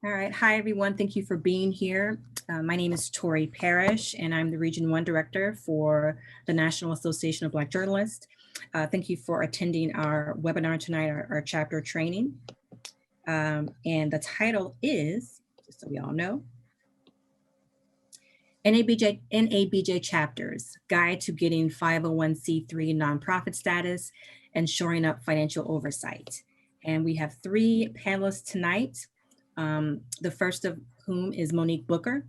All right. Hi, everyone. Thank you for being here. My name is Tori Parrish, and I'm the Region I Director for the National Association of Black Journalists. Thank you for attending our webinar tonight, our chapter training. And the title is, just so we all know, NABJ Chapters, Guide to Getting 501c3 Nonprofit Status and Shoring Up Financial Oversight. And we have three panelists tonight. The first of whom is Monique Booker.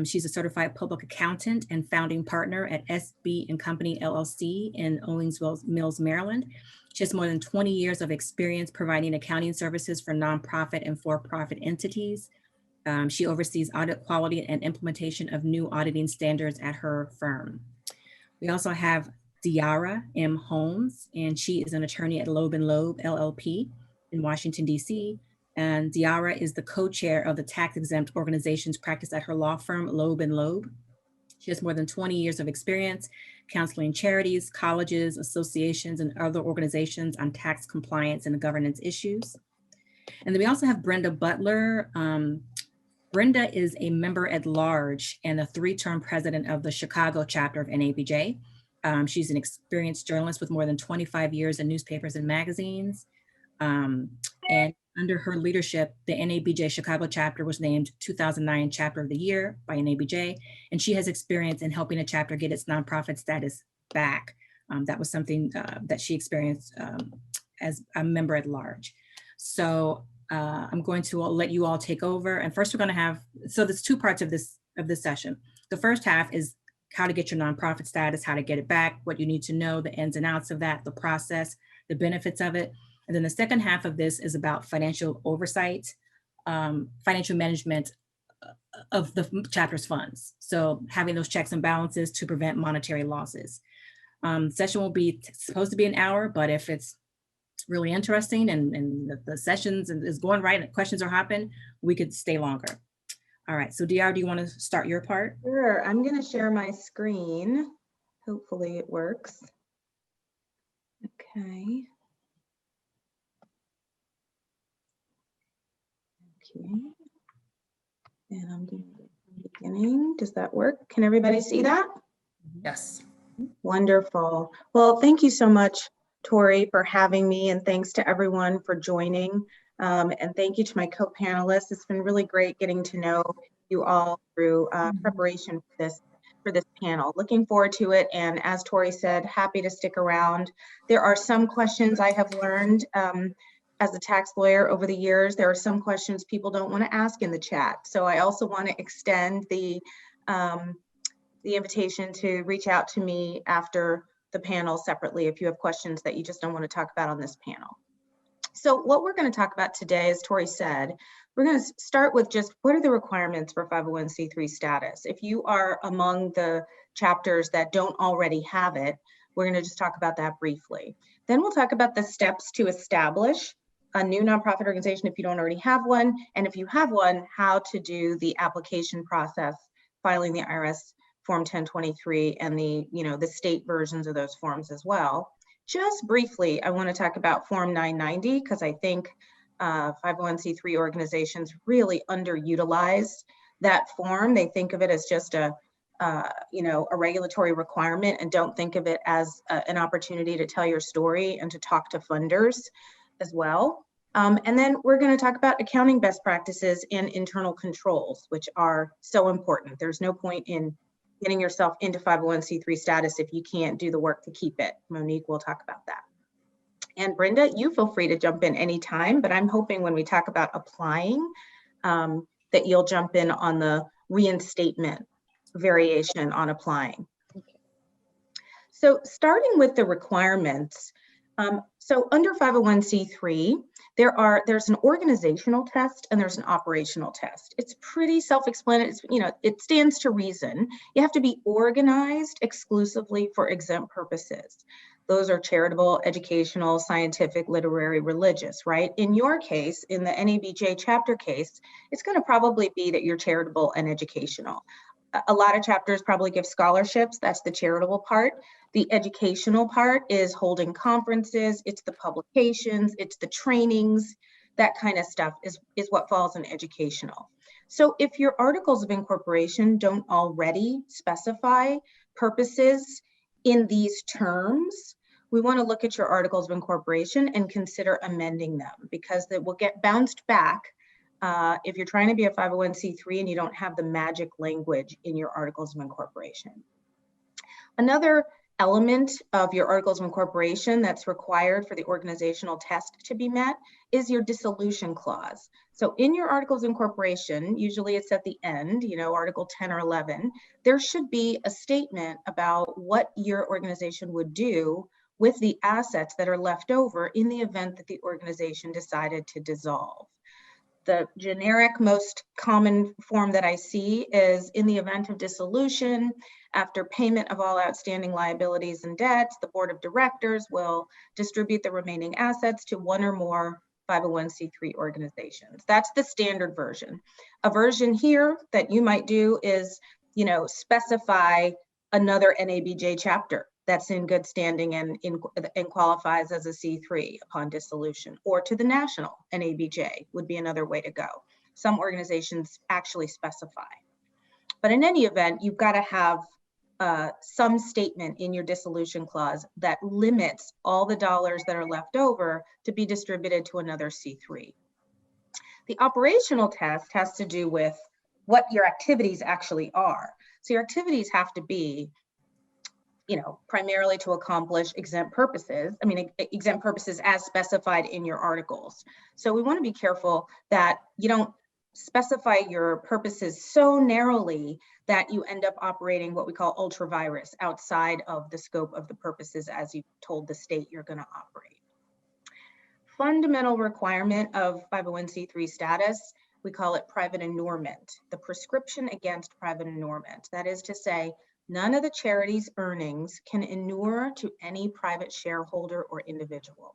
She's a certified public accountant and founding partner at SB & Company LLC in Owings Mills, Maryland. She has more than 20 years of experience providing accounting services for nonprofit and for-profit entities. She oversees audit quality and implementation of new auditing standards at her firm. We also have Diara M. Holmes, and she is an attorney at Loeb & Loeb LLP in Washington, D.C., and Diara is the co-chair of the tax-exempt organizations practice at her law firm, Loeb & Loeb. She has more than 20 years of experience counseling charities, colleges, associations, and other organizations on tax compliance and governance issues. And then we also have Brenda Butler. Brenda is a member at large and a three-term president of the Chicago chapter of NABJ. She's an experienced journalist with more than 25 years in newspapers and magazines. And under her leadership, the NABJ Chicago chapter was named 2009 Chapter of the Year by NABJ, and she has experience in helping a chapter get its nonprofit status back. That was something that she experienced as a member at large. So I'm going to let you all take over. And first we're going to have, so there's two parts of this session. The first half is how to get your nonprofit status, how to get it back, what you need to know, the ins and outs of that, the process, the benefits of it. And then the second half of this is about financial oversight, financial management of the chapter's funds. So having those checks and balances to prevent monetary losses. Session will be supposed to be an hour, but if it's really interesting and the sessions is going right and questions are hopping, we could stay longer. All right, so Diara, do you want to start your part? Sure, I'm going to share my screen. Hopefully it works. Okay. And I'm doing it from the beginning. Does that work? Can everybody see that? Yes. Wonderful. Well, thank you so much, Tori, for having me, and thanks to everyone for joining. And thank you to my co-panelists. It's been really great getting to know you all through preparation for this panel. Looking forward to it. And as Tori said, happy to stick around. There are some questions I have learned as a tax lawyer over the years. There are some questions people don't want to ask in the chat. So I also want to extend the invitation to reach out to me after the panel separately if you have questions that you just don't want to talk about on this panel. So what we're going to talk about today, as Tori said, we're going to start with just what are the requirements for 501c3 status. If you are among the chapters that don't already have it, we're going to just talk about that briefly. Then we'll talk about the steps to establish a new nonprofit organization if you don't already have one, and if you have one, how to do the application process, filing the IRS Form 1023 and the state versions of those forms as well. Just briefly, I want to talk about Form 990 because I think 501c3 organizations really underutilize that form. They think of it as just a regulatory requirement and don't think of it as an opportunity to tell your story and to talk to funders as well. And then we're going to talk about accounting best practices and internal controls, which are so important. There's no point in getting yourself into 501c3 status if you can't do the work to keep it. Monique will talk about that. And Brenda, you feel free to jump in anytime, but I'm hoping when we talk about applying that you'll jump in on the reinstatement variation on applying. Okay. So starting with the requirements, so under 501c3, there's an organizational test and there's an operational test. It's pretty self-explanatory. It stands to reason. You have to be organized exclusively for exempt purposes. Those are charitable, educational, scientific, literary, religious, right? In your case, in the NABJ chapter case, it's going to probably be that you're charitable and educational. A lot of chapters probably give scholarships. That's the charitable part. The educational part is holding conferences. It's the publications. It's the trainings. that kind of stuff is what falls in educational. So if your articles of incorporation don't already specify purposes in these terms, we want to look at your articles of incorporation and consider amending them, because they will get bounced back if you're trying to be a 501c3 and you don't have the magic language in your articles of incorporation. Another element of your articles of incorporation that's required for the organizational test to be met is your dissolution clause. So in your articles of incorporation, usually it's at the end, Article 10 or 11, there should be a statement about what your organization would do with the assets that are left over in the event that the organization decided to dissolve. The generic, most common form that I see is, in the event of dissolution, after payment of all outstanding liabilities and debts, the board of directors will distribute the remaining assets to one or more 501c3 organizations. That's the standard version. A version here that you might do is, specify another NABJ chapter that's in good standing and qualifies as a C3 upon dissolution, or to the national NABJ would be another way to go. Some organizations actually specify. But in any event, you've got to have some statement in your dissolution clause that limits all the dollars that are left over to be distributed to another C3. The operational test has to do with what your activities actually are. So your activities have to be primarily to accomplish exempt purposes. Exempt purposes as specified in your articles. So we want to be careful that you don't specify your purposes so narrowly that you end up operating what we call ultra virus outside of the scope of the purposes as you told the state you're going to operate. Fundamental requirement of 501c3 status, we call it private annulment, the prescription against private annulment. That is to say, none of the charity's earnings can inure to any private shareholder or individual.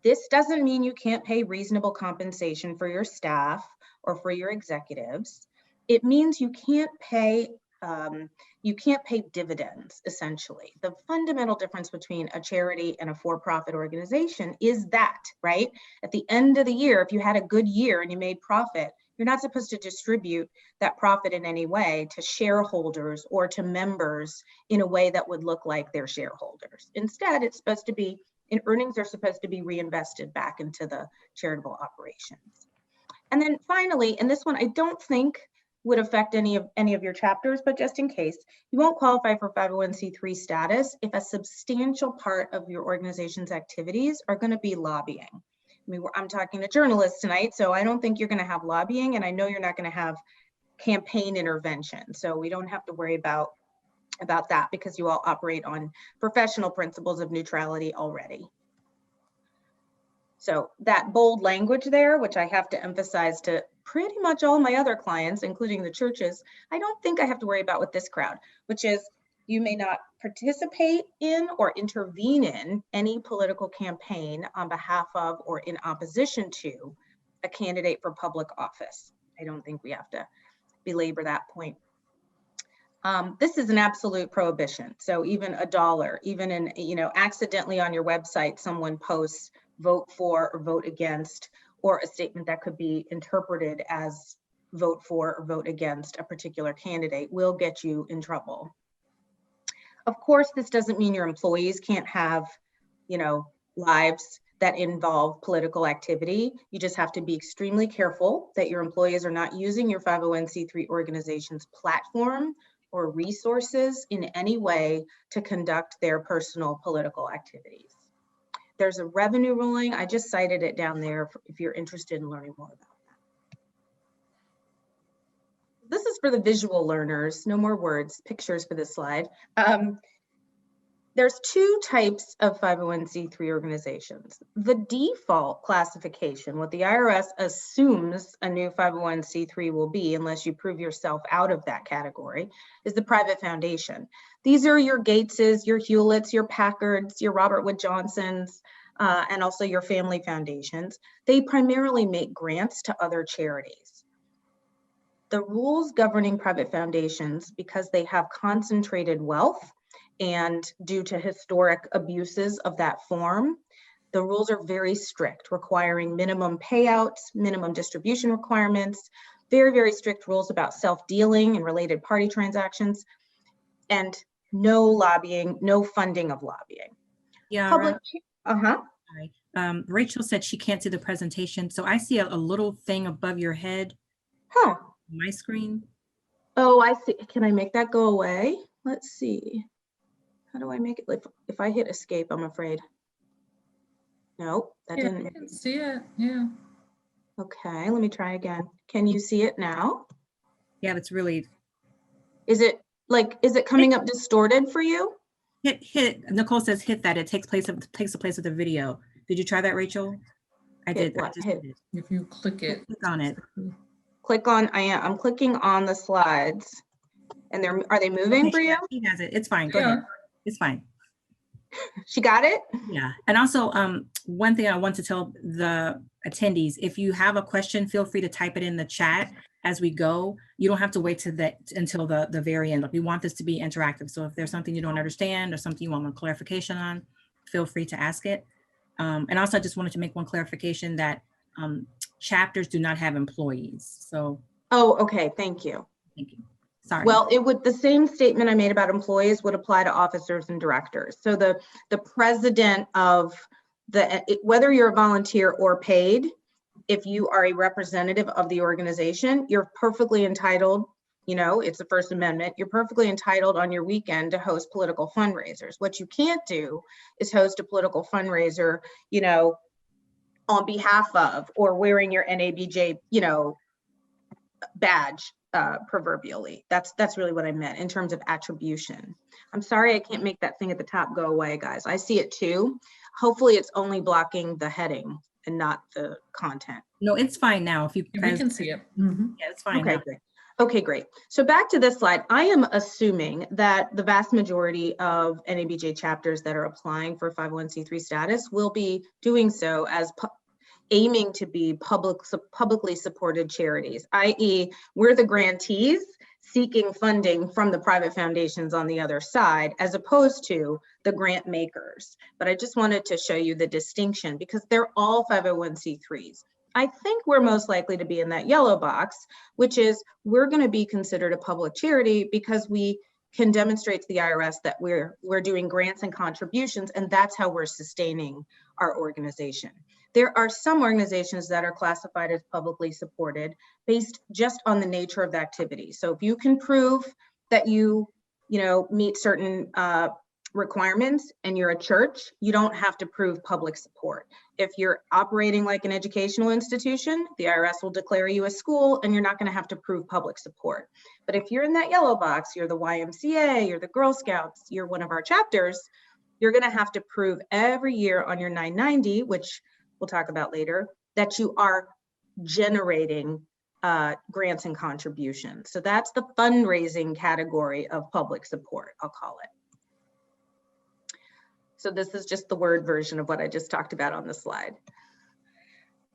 This doesn't mean you can't pay reasonable compensation for your staff or for your executives. It means you can't pay dividends, essentially. The fundamental difference between a charity and a for-profit organization is that, right? At the end of the year, if you had a good year and you made profit, you're not supposed to distribute that profit in any way to shareholders or to members in a way that would look like their shareholders. Instead, it's supposed to be, earnings are supposed to be reinvested back into the charitable operations. And then finally, and this one I don't think would affect any of your chapters, but just in case, you won't qualify for 501c3 status if a substantial part of your organization's activities are going to be lobbying. I'm talking to journalists tonight, so I don't think you're going to have lobbying, and I know you're not going to have campaign intervention. So we don't have to worry about that because you all operate on professional principles of neutrality already. So that bold language there, which I have to emphasize to pretty much all my other clients, including the churches, I don't think I have to worry about with this crowd, which is you may not participate in or intervene in any political campaign on behalf of or in opposition to a candidate for public office. I don't think we have to belabor that point. This is an absolute prohibition. So even $1, even in, accidentally on your website, someone posts vote for or vote against, or a statement that could be interpreted as vote for or vote against a particular candidate will get you in trouble. Of course, this doesn't mean your employees can't have, lives that involve political activity. You just have to be extremely careful that your employees are not using your 501c3 organization's platform or resources in any way to conduct their personal political activities. There's a revenue ruling. I just cited it down there if you're interested in learning more about that. This is for the visual learners, no more words, pictures for this slide. There's two types of 501c3 organizations. The default classification, what the IRS assumes a new 501c3 will be, unless you prove yourself out of that category, is the private foundation. These are your Gateses, your Hewletts, your Packards, your Robert Wood Johnsons, and also your family foundations. They primarily make grants to other charities. The rules governing private foundations, because they have concentrated wealth and due to historic abuses of that form, The rules are very strict, requiring minimum payouts, minimum distribution requirements, very, very strict rules about self-dealing and related party transactions, and no lobbying, no funding of lobbying. Yara, Uh-huh. sorry. Rachel said she can't see the presentation. So I see a little thing above your head Huh. on my screen. Oh, I see. Can I make that go away? Let's see. How do I make it? If I hit escape, I'm afraid. No, that Yeah, didn't. I can see it. Yeah. Okay, let me try again. Can you see it now? Yeah, it's really Is it coming up distorted for you? hit. Nicole says hit that. It takes the place of the video. Did you try that, Rachel? I Hit did. I what? just Hit. did it. If you click it. Click on it. Click on. I'm clicking on the slides, and are they moving for you? She has it. It's fine. Go ahead. It's fine. She got it? Yeah. And also, one thing I want to tell the attendees, if you have a question, feel free to type it in the chat as we go. You don't have to wait until the very end. We want this to be interactive. So if there's something you don't understand or something you want more clarification on, feel free to ask it. And also, I just wanted to make one clarification that chapters do not have employees. So. Oh, okay. Thank you. Thank you. Sorry. Well, the same statement I made about employees would apply to officers and directors. So the president of whether you're a volunteer or paid, if you are a representative of the organization, you're perfectly entitled, it's the First Amendment, you're perfectly entitled on your weekend to host political fundraisers. What you can't do is host a political fundraiser, on behalf of or wearing your NABJ, badge. Proverbially, that's really what I meant in terms of attribution. I'm sorry I can't make that thing at the top go away, guys. I see it too. Hopefully it's only blocking the heading and not the content. No, it's fine now. If you we can see it. Mm-hmm. Yeah, it's fine. Okay, now. great. Okay, great. So back to this slide, I am assuming that the vast majority of NABJ chapters that are applying for 501c3 status will be doing so as aiming to be publicly supported charities, i.e. we're the grantees seeking funding from the private foundations on the other side, as opposed to the grant makers. But I just wanted to show you the distinction because they're all 501c3s. I think we're most likely to be in that yellow box, which is we're going to be considered a public charity because we can demonstrate to the IRS that we're doing grants and contributions, and that's how we're sustaining our organization. There are some organizations that are classified as publicly supported based just on the nature of the activity. So if you can prove that you meet certain requirements and you're a church, you don't have to prove public support. If you're operating like an educational institution, the IRS will declare you a school and you're not going to have to prove public support. But if you're in that yellow box, you're the YMCA, you're the Girl Scouts, you're one of our chapters, you're going to have to prove every year on your 990, which we'll talk about later, that you are generating grants and contributions. So that's the fundraising category of public support, I'll call it. So this is just the word version of what I just talked about on the slide.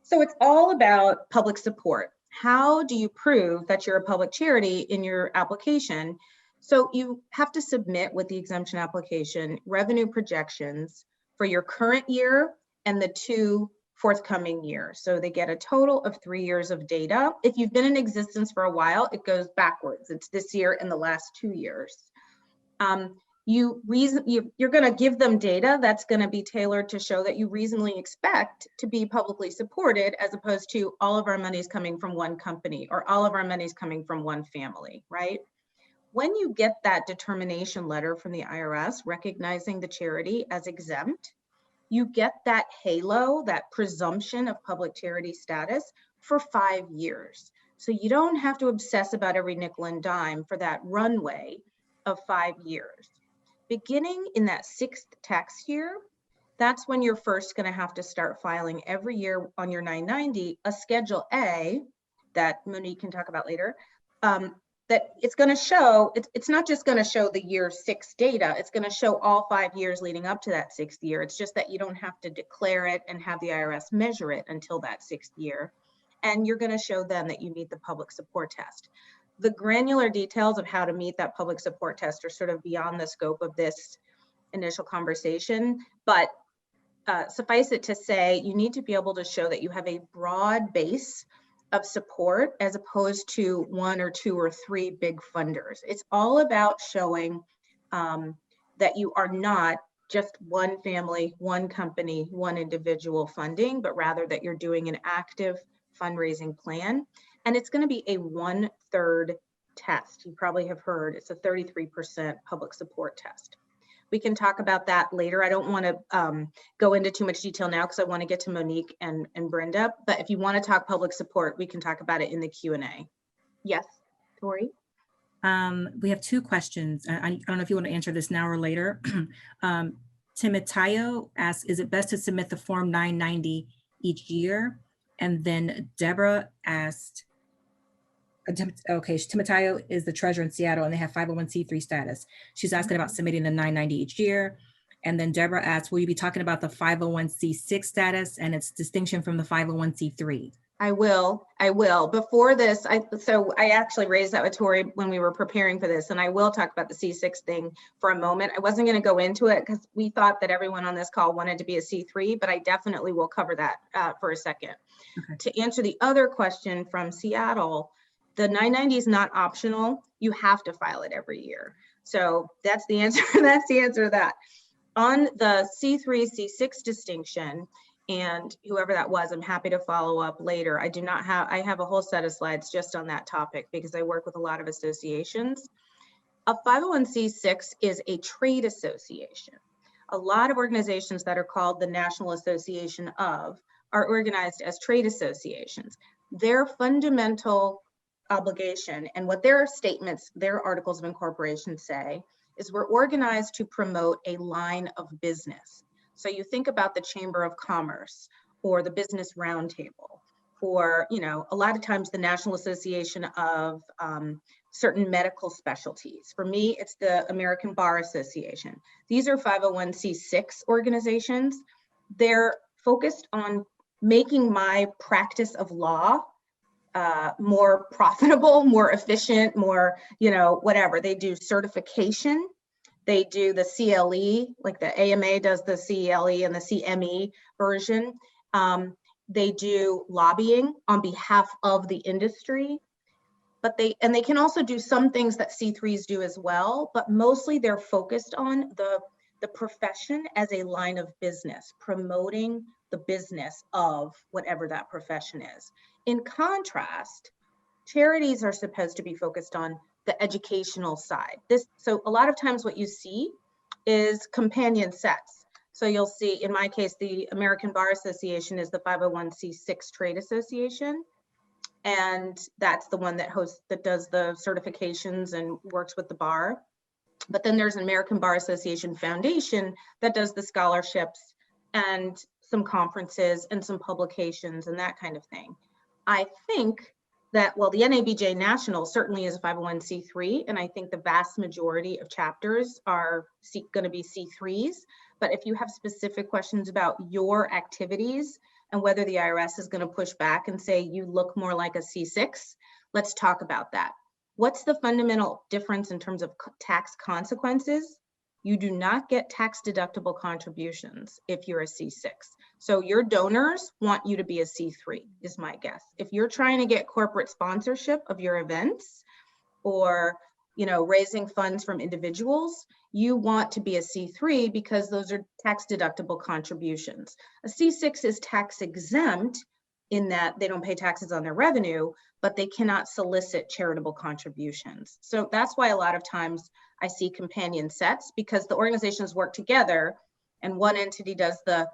So it's all about public support. How do you prove that you're a public charity in your application? So you have to submit with the exemption application revenue projections for your current year and the 2 forthcoming years. So they get a total of 3 years of data. If you've been in existence for a while, it goes backwards. It's this year and the last 2 years. You're going to give them data that's going to be tailored to show that you reasonably expect to be publicly supported, as opposed to all of our money's coming from one company or all of our money's coming from one family, right? When you get that determination letter from the IRS recognizing the charity as exempt, you get that halo, that presumption of public charity status for 5 years. So you don't have to obsess about every nickel and dime for that runway of 5 years. Beginning in that 6th tax year, that's when you're first going to have to start filing every year on your 990 a Schedule A that Monique can talk about later, that it's going to show, it's not just going to show the year 6 data, it's going to show all 5 years leading up to that 6th year. It's just that you don't have to declare it and have the IRS measure it until that 6th year. And you're going to show them that you meet the public support test. The granular details of how to meet that public support test are sort of beyond the scope of this initial conversation, but suffice it to say, you need to be able to show that you have a broad base of support as opposed to one or two or three big funders. It's all about showing that you are not just one family, one company, one individual funding, but rather that you're doing an active fundraising plan. And it's going to be a 1/3 test. You probably have heard it's a 33% public support test. We can talk about that later. I don't want to go into too much detail now because I want to get to Monique and Brenda. But if you want to talk public support, we can talk about it in the Q&A. Yes, Tori? We have two questions. I don't know if you want to answer this now or later. Timoteo asks, is it best to submit the Form 990 each year? And then Deborah asked, okay, Timoteo is the treasurer in Seattle and they have 501c3 status. She's asking about submitting the 990 each year. And then Deborah asked, will you be talking about the 501c6 status and its distinction from the 501c3? I will. Before this, so I actually raised that with Tori when we were preparing for this, and I will talk about the C6 thing for a moment. I wasn't going to go into it because we thought that everyone on this call wanted to be a C3, but I definitely will cover that for a second. Okay. To answer the other question from Seattle, the 990 is not optional. You have to file it every year. So that's the answer. That's the answer to that. On the C3, C6 distinction, and whoever that was, I'm happy to follow up later. I have a whole set of slides just on that topic because I work with a lot of associations. A 501c6 is a trade association. A lot of organizations that are called the National Association of are organized as trade associations. Their fundamental obligation and what their statements, their articles of incorporation say is we're organized to promote a line of business. So you think about the Chamber of Commerce or the Business Roundtable, or, a lot of times the National Association of certain medical specialties. For me, it's the American Bar Association. These are 501c6 organizations. They're focused on making my practice of law more profitable, more efficient, more, whatever. They do certification. They do the CLE, like the AMA does the CLE and the CME version. They do lobbying on behalf of the industry, but they can also do some things that C3s do as well, but mostly they're focused on the profession as a line of business, promoting the business of whatever that profession is. In contrast, charities are supposed to be focused on the educational side. So a lot of times what you see is companion sets. So you'll see, in my case, the American Bar Association is the 501c6 trade association. And that's the one that does the certifications and works with the bar. But then there's an American Bar Association Foundation that does the scholarships and some conferences and some publications and that kind of thing. I think that, well, the NABJ National certainly is a 501c3, and I think the vast majority of chapters are going to be C3s. But if you have specific questions about your activities and whether the IRS is going to push back and say you look more like a C6, let's talk about that. What's the fundamental difference in terms of tax consequences? You do not get tax deductible contributions if you're a C6. So your donors want you to be a C3 is my guess. If you're trying to get corporate sponsorship of your events or, raising funds from individuals, you want to be a C3 because those are tax deductible contributions. A C6 is tax exempt in that they don't pay taxes on their revenue, but they cannot solicit charitable contributions. So that's why a lot of times I see companion sets, because the organizations work together and one entity does the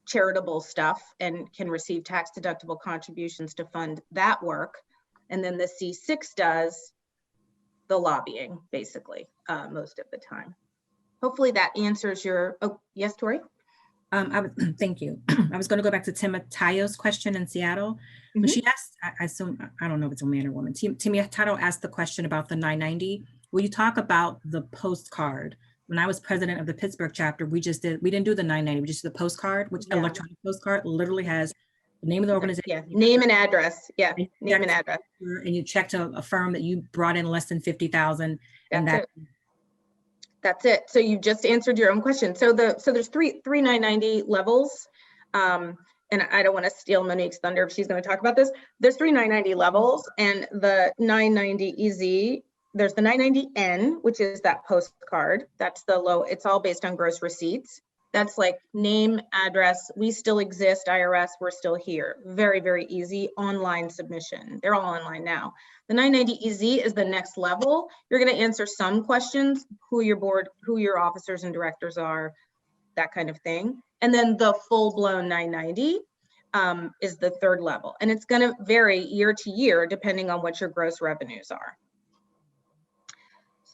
charitable stuff and can receive tax deductible contributions to fund that work. And then the C6 does the lobbying, basically, most of the time. Hopefully that answers your, oh, yes, Tori? Thank you. I was going to go back to Timoteo's question in Seattle. But she asked, I assume, I don't know if it's a man or woman. Timoteo asked the question about the 990. Will you talk about the postcard? When I was president of the Pittsburgh chapter, we didn't do the 990, we just did the postcard, which electronic postcard literally has the name of the organization. Yeah, name and address. Yeah, name and address. And you check to affirm that you brought in less than 50,000. And That's it. So you just answered your own question. So there's three 990 levels. And I don't want to steal Monique's thunder if she's going to talk about this. There's three 990 levels, and the 990 EZ, there's the 990N, which is that postcard. That's the low, it's all based on gross receipts. That's like name, address, we still exist, IRS, we're still here. Very, very easy online submission. They're all online now. The 990 EZ is the next level. You're going to answer some questions, who your board, who your officers and directors are, that kind of thing. And then the full-blown 990 is the third level. And it's going to vary year to year depending on what your gross revenues are.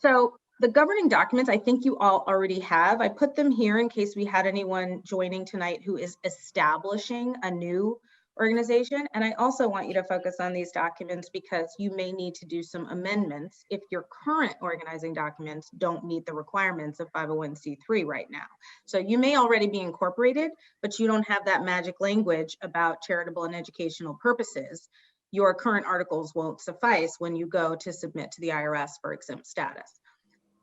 So the governing documents, I think you all already have. I put them here in case we had anyone joining tonight who is establishing a new organization. And I also want you to focus on these documents because you may need to do some amendments if your current organizing documents don't meet the requirements of 501c3 right now. So you may already be incorporated, but you don't have that magic language about charitable and educational purposes. Your current articles won't suffice when you go to submit to the IRS for exempt status.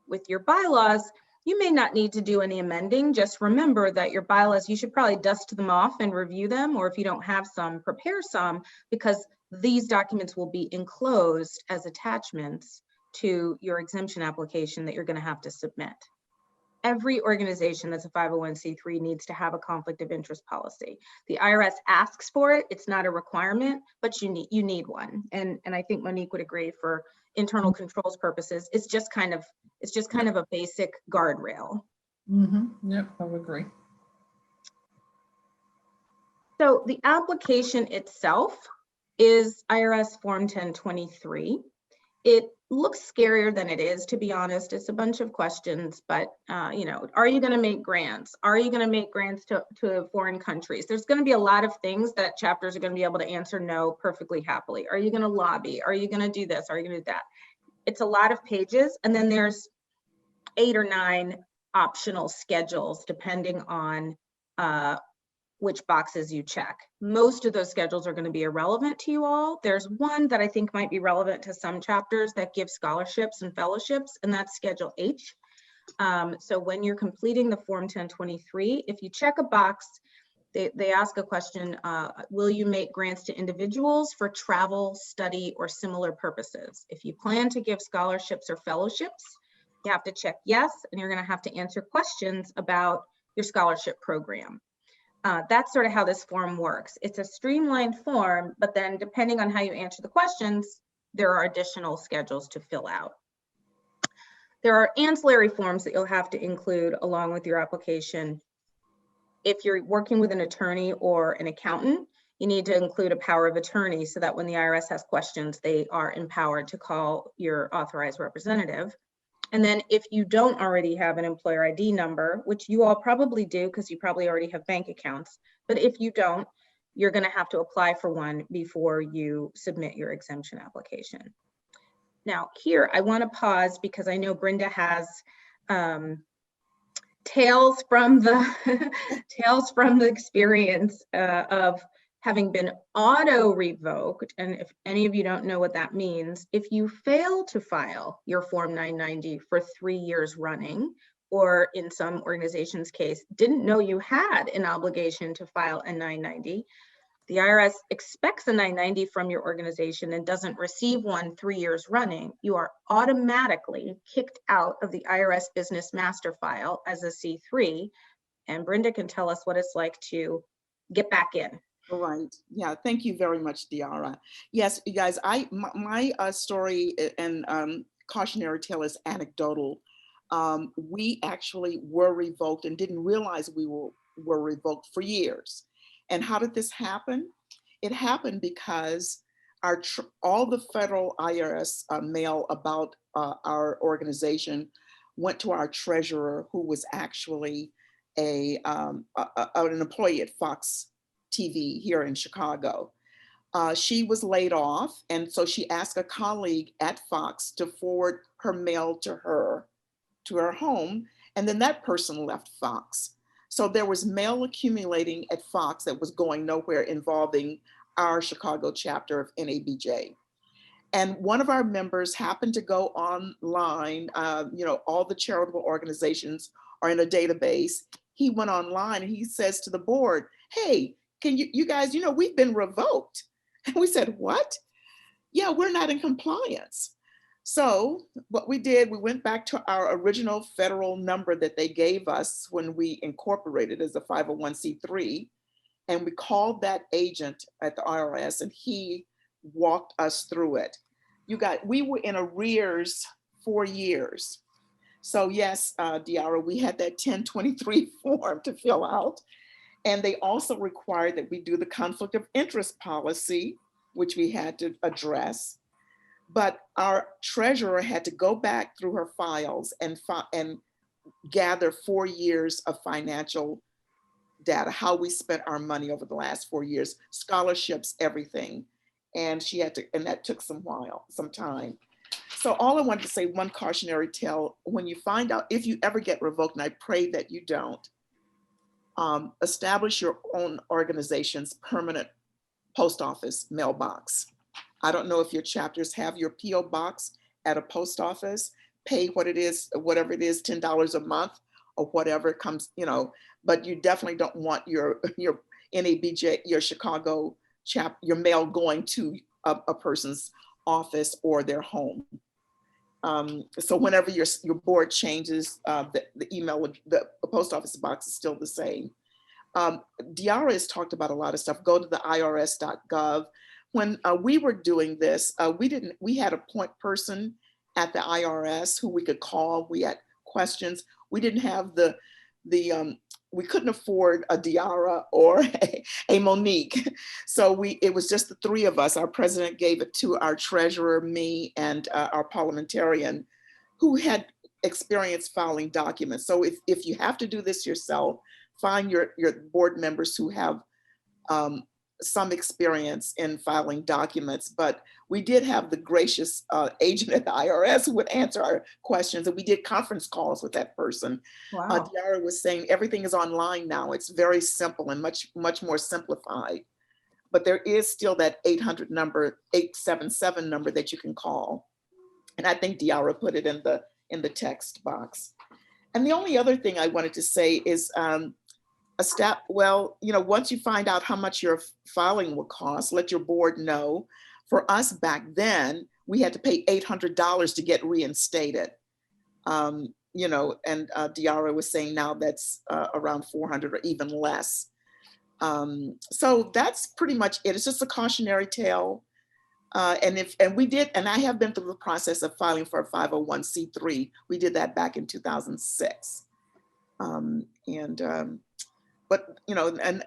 With your bylaws, you may not need to do any amending. Just remember that your bylaws, you should probably dust them off and review them, or if you don't have some, prepare some, because these documents will be enclosed as attachments to your exemption application that you're going to have to submit. Every organization that's a 501c3 needs to have a conflict of interest policy. The IRS asks for it. It's not a requirement, but you need one. And I think Monique would agree, for internal controls purposes, it's just kind of a basic guardrail. Yep, I would agree. So the application itself is IRS Form 1023. It looks scarier than it is, to be honest. It's a bunch of questions, but you know, are you going to make grants? Are you going to make grants to foreign countries? There's going to be a lot of things that chapters are going to be able to answer no perfectly happily. Are you going to lobby? Are you going to do this? Are you going to do that? It's a lot of pages, and then there's 8 or 9 optional schedules depending on which boxes you check. Most of those schedules are going to be irrelevant to you all. There's one that I think might be relevant to some chapters that give scholarships and fellowships, and that's Schedule H. So when you're completing the Form 1023, if you check a box, they ask a question, will you make grants to individuals for travel, study, or similar purposes? If you plan to give scholarships or fellowships, you have to check yes, and you're going to have to answer questions about your scholarship program. That's sort of how this form works. It's a streamlined form, but then depending on how you answer the questions, there are additional schedules to fill out. There are ancillary forms that you'll have to include along with your application. If you're working with an attorney or an accountant, you need to include a power of attorney so that when the IRS has questions, they are empowered to call your authorized representative. And then if you don't already have an employer ID number, which you all probably do because you probably already have bank accounts, but if you don't, you're going to have to apply for one before you submit your exemption application. Now here, I want to pause because I know Brenda has tales from the tales from the experience of having been auto revoked. And if any of you don't know what that means, if you fail to file your Form 990 for 3 years running, or in some organizations' case, didn't know you had an obligation to file a 990, the IRS expects a 990 from your organization and doesn't receive one 3 years running, you are automatically kicked out of the IRS Business Master File as a C3. And Brenda can tell us what it's like to get back in. Right. Yeah. Thank you very much, Diara. Yes, you guys, my story and cautionary tale is anecdotal. We actually were revoked and didn't realize we were revoked for years. And how did this happen? It happened because all the federal IRS mail about our organization went to our treasurer, who was actually an employee at Fox TV here in Chicago. She was laid off, and so she asked a colleague at Fox to forward her mail to her home, and then that person left Fox. So there was mail accumulating at Fox that was going nowhere, involving our Chicago chapter of NABJ. And one of our members happened to go online. All the charitable organizations are in a database. He went online and he says to the board, "Hey, can you guys, we've been revoked." And we said, "What?" "Yeah, we're not in compliance." So what we did, we went back to our original federal number that they gave us when we incorporated as a 501c3, and we called that agent at the IRS, and he walked us through it. We were in arrears 4 years. So yes, Diara, we had that 1023 form to fill out. And they also required that we do the conflict of interest policy, which we had to address. But our treasurer had to go back through her files and gather 4 years of financial data, how we spent our money over the last 4 years, scholarships, everything. And that took some time. So all I wanted to say, one cautionary tale: when you find out, if you ever get revoked, and I pray that you don't, establish your own organization's permanent post office mailbox. I don't know if your chapters have your PO box at a post office. Pay whatever it is, $10 a month or whatever it comes, but you definitely don't want your NABJ, your Chicago your mail going to a person's office or their home. So whenever your board changes, the email, the post office box is still the same. Diara has talked about a lot of stuff. Go to the irs.gov. When we were doing this, we had a point person at the IRS who we could call. We had questions. We didn't have we couldn't afford a Diara or a Monique. So it was just the three of us. Our president gave it to our treasurer, me, and our parliamentarian who had experience filing documents. So if you have to do this yourself, find your board members who have some experience in filing documents. But we did have the gracious agent at the IRS who would answer our questions, and we did conference calls with that person. Wow. Diara was saying everything is online now. It's very simple and much more simplified. But there is still that 877 number that you can call. And I think Diara put it in the text box. And the only other thing I wanted to say is once you find out how much your filing will cost, let your board know. For us back then, we had to pay $800 to get reinstated. And Diara was saying now that's around $400 or even less. So that's pretty much it. It's just a cautionary tale. And I have been through the process of filing for a 501c3. We did that back in 2006.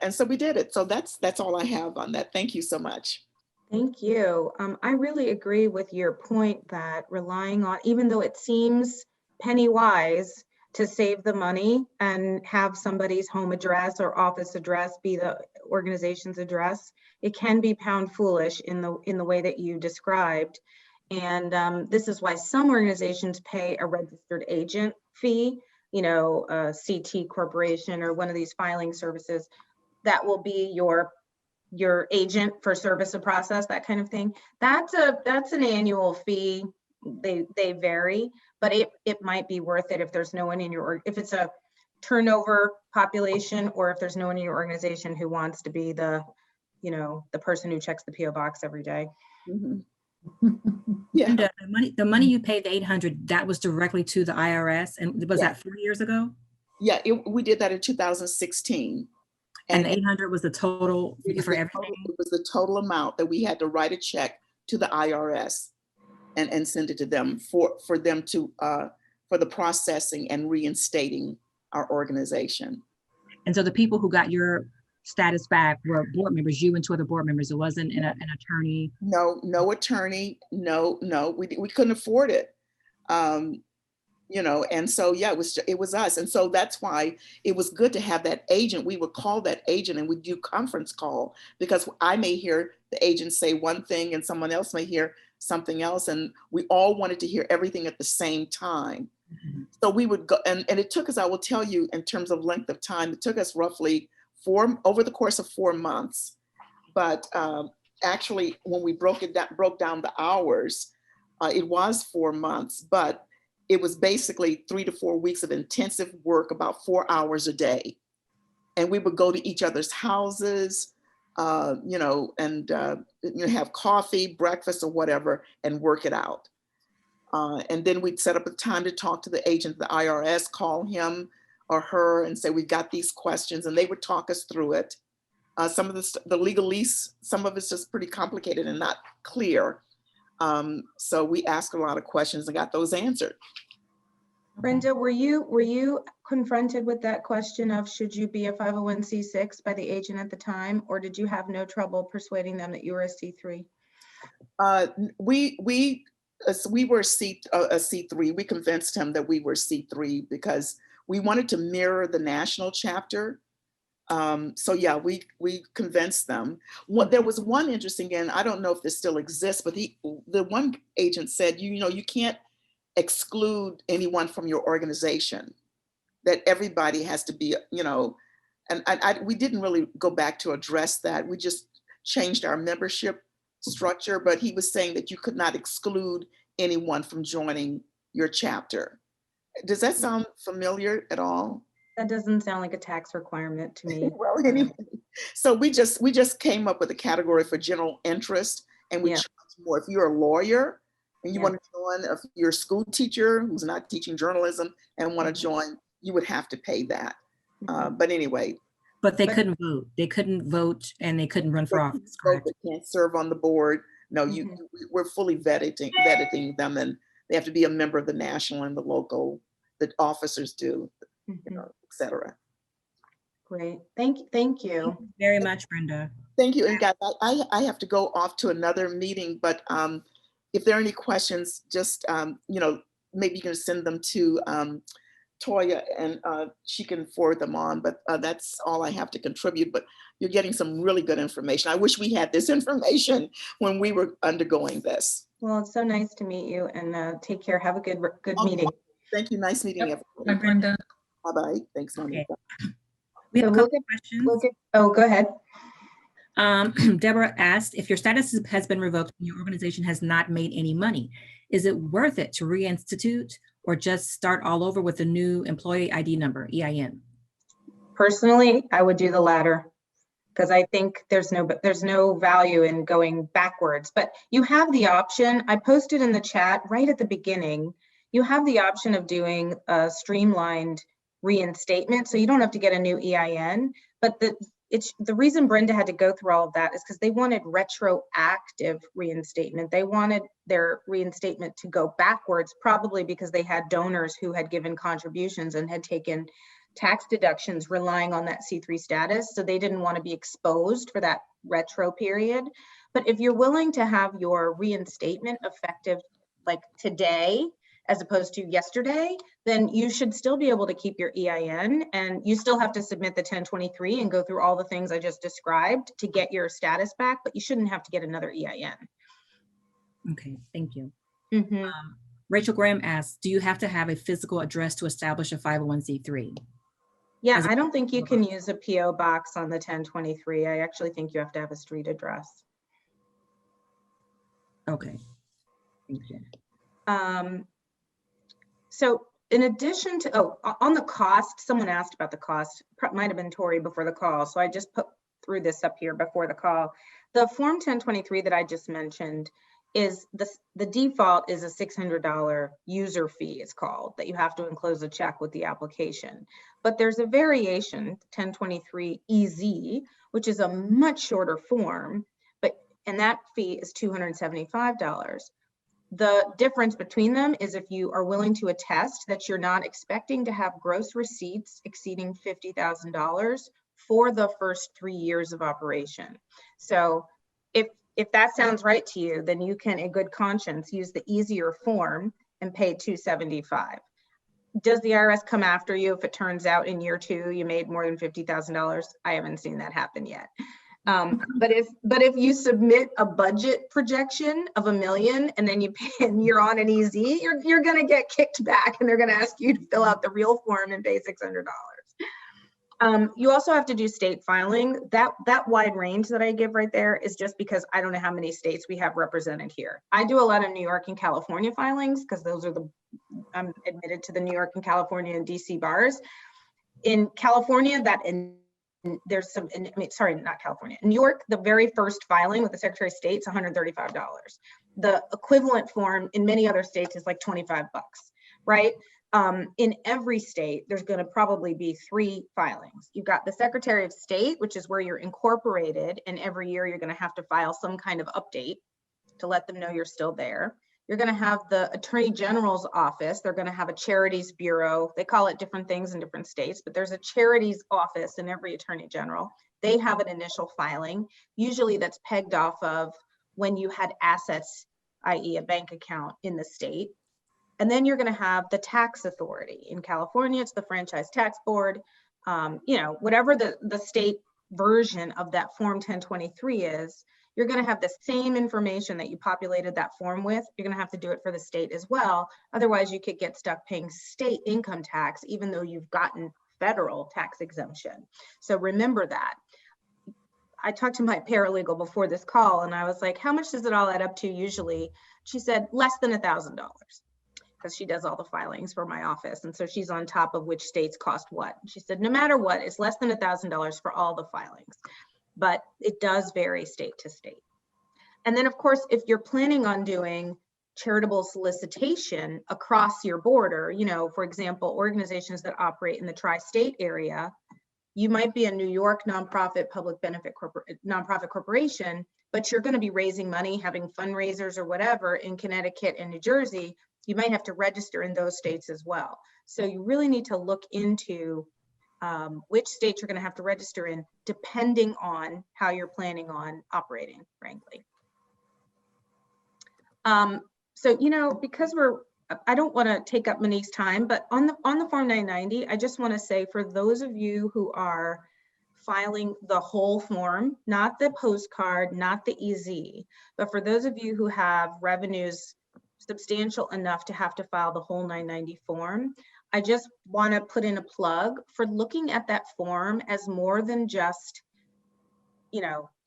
So we did it. So that's all I have on that. Thank you so much. Thank you. I really agree with your point that relying on, even though it seems penny wise to save the money and have somebody's home address or office address be the organization's address, it can be pound foolish in the way that you described. And this is why some organizations pay a registered agent fee, a CT corporation or one of these filing services that will be your agent for service of process, that kind of thing. That's an annual fee. They vary, but it might be worth it if there's no one in if it's a turnover population, or if there's no one in your organization who wants to be the person who checks the PO box every day. Mm-hmm. Yeah. And the money you paid, the $800, that was directly to the IRS, and was that 4 years ago? Yeah, we did that in 2016. And the $800 was the total for everything? It was the total amount that we had to write a check to the IRS and send it to them for them to for the processing and reinstating our organization. And so the people who got your status back were board members, you and 2 other board members. It wasn't an attorney? No attorney. No, we couldn't afford it. And so, it was us. And so that's why it was good to have that agent. We would call that agent and we'd do conference call, because I may hear the agent say one thing and someone else may hear something else. And we all wanted to hear everything at the same time. Mm-hmm. So we would go, and it took us, I will tell you in terms of length of time, it took us roughly over the course of 4 months. But actually, when we broke down the hours, it was 4 months, but it was basically 3 to 4 weeks of intensive work, about 4 hours a day. And we would go to each other's houses, you know, and have coffee, breakfast, or whatever, and work it out. And then we'd set up a time to talk to the agent, the IRS, call him or her and say, we've got these questions, and they would talk us through it. Some of the legalese, some of it's just pretty complicated and not clear. So we asked a lot of questions and got those answered. Brenda, were you confronted with that question of should you be a 501c6 by the agent at the time, or did you have no trouble persuading them that you were a C3? We were a C3. We convinced him that we were C3 because we wanted to mirror the national chapter. So yeah, we convinced them. There was one interesting, and I don't know if this still exists, but the one agent said, you can't exclude anyone from your organization, that everybody has to be, and we didn't really go back to address that. We just changed our membership structure, but he was saying that you could not exclude anyone from joining your chapter. Does that sound familiar at all? That doesn't sound like a tax requirement to me. Well, anyway, so we just came up with a category for general interest, and we charge more. If you're a lawyer and you want to join, if you're a school teacher who's not teaching journalism and want to join, you would have to pay that. But anywing. But they couldn't vote. They couldn't vote, and they couldn't run for office. Correct? They can't serve on the board. No, we're fully vetting them, and they have to be a member of the national and the local. The officers do, et cetera. Great, thank you. Thank you very much, Brenda. Thank you. And guys, I have to go off to another meeting, but if there are any questions, just maybe you can send them to Toya, and she can forward them on, but that's all I have to contribute. But you're getting some really good information. I wish we had this information when we were undergoing this. Well, it's so nice to meet you, and take care. Have a good meeting. Thank you. Nice meeting everyone. Bye, Brenda. Bye-bye. Thanks, Monica. Okay. We have a couple questions. Oh, go ahead. Deborah asked, if your status has been revoked and your organization has not made any money, is it worth it to reinstitute or just start all over with a new employee ID number, EIN? Personally, I would do the latter, because I think there's no value in going backwards. But you have the option. I posted in the chat right at the beginning. You have the option of doing a streamlined reinstatement, so you don't have to get a new EIN. But the reason Brenda had to go through all of that is because they wanted retroactive reinstatement. They wanted their reinstatement to go backwards, probably because they had donors who had given contributions and had taken tax deductions relying on that C3 status. So they didn't want to be exposed for that retro period. But if you're willing to have your reinstatement effective like today, as opposed to yesterday, then you should still be able to keep your EIN, and you still have to submit the 1023 and go through all the things I just described to get your status back, but you shouldn't have to get another EIN. Okay, thank you. Rachel Graham asks, do you have to have a physical address to establish a 501c3? Yeah, I don't think you can use a PO box on the 1023. I actually think you have to have a street address. Okay, thank you. So in addition to, on the cost, someone asked about the cost, might have been Tori before the call. So I just threw this up here before the call. The Form 1023 that I just mentioned is the default is a $600 user fee, it's called, that you have to enclose a check with the application. But there's a variation, 1023 EZ, which is a much shorter form, and that fee is $275. The difference between them is if you are willing to attest that you're not expecting to have gross receipts exceeding $50,000 for the first 3 years of operation. So if that sounds right to you, then you can, in good conscience, use the easier form and pay $275. Does the IRS come after you if it turns out in year 2 you made more than $50,000? I haven't seen that happen yet. But if you submit a budget projection of $1 million and then you pay and you're on an EZ, you're going to get kicked back, and they're going to ask you to fill out the real form and pay $600. You also have to do state filing. That wide range that I give right there is just because I don't know how many states we have represented here. I do a lot of New York and California filings because those are I'm admitted to the New York and California and DC bars. In California, there's some, sorry, not California. In New York, the very first filing with the Secretary of State is $135. The equivalent form in many other states is like 25 bucks, right? In every state, there's going to probably be 3 filings. You've got the Secretary of State, which is where you're incorporated, and every year you're going to have to file some kind of update to let them know you're still there. You're going to have the Attorney General's office. They're going to have a charities bureau. They call it different things in different states, but there's a charities office in every Attorney General. They have an initial filing, usually that's pegged off of when you had assets, i.e. a bank account in the state. And then you're going to have the tax authority. In California, it's the Franchise Tax Board. Whatever the state version of that Form 1023 is, you're going to have the same information that you populated that form with. You're going to have to do it for the state as well. Otherwise, you could get stuck paying state income tax, even though you've gotten federal tax exemption. So remember that. I talked to my paralegal before this call and I was like, how much does it all add up to usually? She said less than $1,000. Because she does all the filings for my office. And so she's on top of which states cost what. She said, no matter what, it's less than $1,000 for all the filings, but it does vary state to state. And then of course, if you're planning on doing charitable solicitation across your border, for example, organizations that operate in the tri-state area, you might be a New York nonprofit public benefit nonprofit corporation, but you're going to be raising money, having fundraisers or whatever in Connecticut and New Jersey. You might have to register in those states as well. So you really need to look into which states you're going to have to register in, depending on how you're planning on operating, frankly. Because I don't want to take up Monique's time, but on the Form 990, I just want to say for those of you who are filing the whole form, not the postcard, not the EZ, but for those of you who have revenues substantial enough to have to file the whole 990 form, I just want to put in a plug for looking at that form as more than just,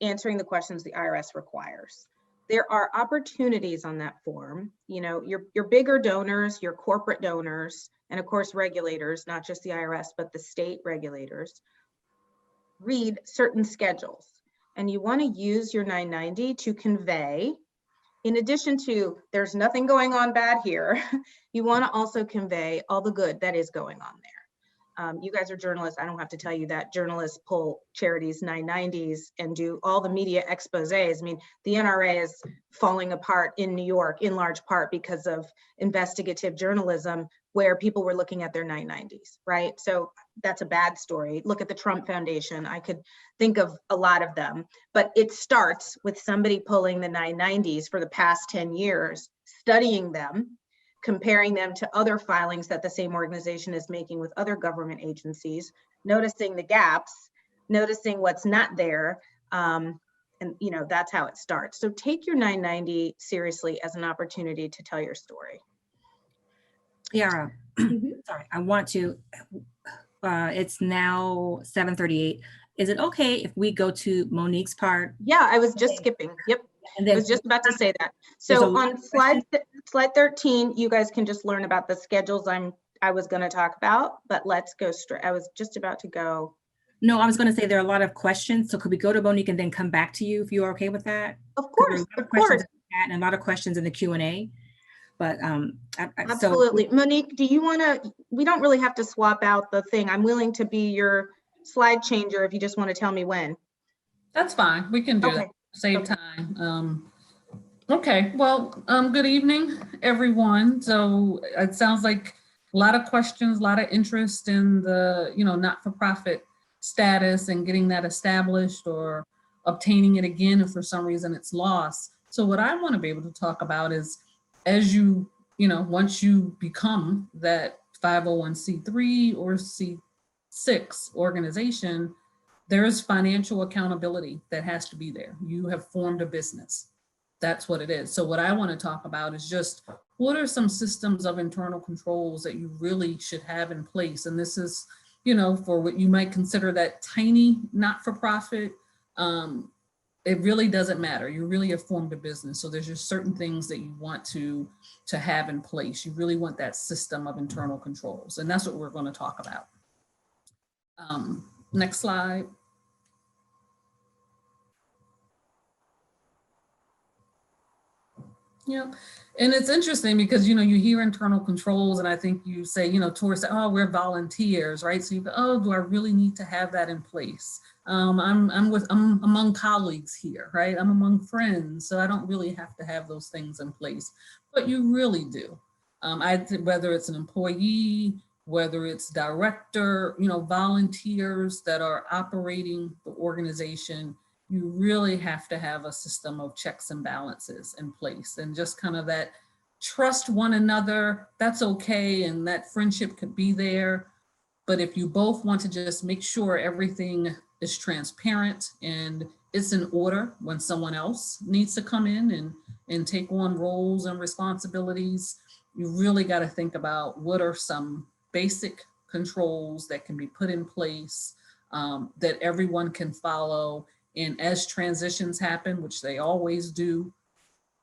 answering the questions the IRS requires. There are opportunities on that form, your bigger donors, your corporate donors, and of course regulators, not just the IRS, but the state regulators, read certain schedules. And you want to use your 990 to convey, in addition to there's nothing going on bad here, you want to also convey all the good that is going on there. You guys are journalists. I don't have to tell you that journalists pull charities 990s and do all the media exposés. I mean, the NRA is falling apart in New York in large part because of investigative journalism where people were looking at their 990s, right? So that's a bad story. Look at the Trump Foundation. I could think of a lot of them, but it starts with somebody pulling the 990s for the past 10 years, studying them, comparing them to other filings that the same organization is making with other government agencies, noticing the gaps, noticing what's not there, and that's how it starts. So take your 990 seriously as an opportunity to tell your story. Yara, sorry, I want to, it's now 7:38. Is it okay if we go to Monique's part? Yeah, I was just skipping. Yep. And then, I was just about to say that. So on slide 13, you guys can just learn about the schedules I was going to talk about, but let's go straight. I was just about to go. No, I was going to say there are a lot of questions. So could we go to Monique and then come back to you if you're okay with that? Of course, of course. And a lot of questions in the Q&A. But absolutely. So, Monique, do you want to, we don't really have to swap out the thing. I'm willing to be your slide changer if you just want to tell me when. That's fine. We can do that. Save time. Okay. Well, good evening, everyone. So it sounds like a lot of questions, a lot of interest in the, not-for-profit status and getting that established or obtaining it again if for some reason it's lost. So what I want to be able to talk about is, as once you become that 501c3 or C6 organization, there's financial accountability that has to be there. You have formed a business. That's what it is. So what I want to talk about is just what are some systems of internal controls that you really should have in place? And this is for what you might consider that tiny not-for-profit, it really doesn't matter. You really have formed a business. So there's just certain things that you want to have in place. You really want that system of internal controls. And that's what we're going to talk about. Next slide. Yeah. And it's interesting because, you hear internal controls, and I think you say, tourists say, oh, we're volunteers, right? So you go, oh, do I really need to have that in place? I'm among colleagues here, right? I'm among friends, so I don't really have to have those things in place, but you really do. Whether it's an employee, whether it's director, volunteers that are operating the organization, you really have to have a system of checks and balances in place, and just kind of that trust one another. That's okay. And that friendship could be there. But if you both want to just make sure everything is transparent and it's in order when someone else needs to come in and take on roles and responsibilities, you really got to think about what are some basic controls that can be put in place that everyone can follow. And as transitions happen, which they always do,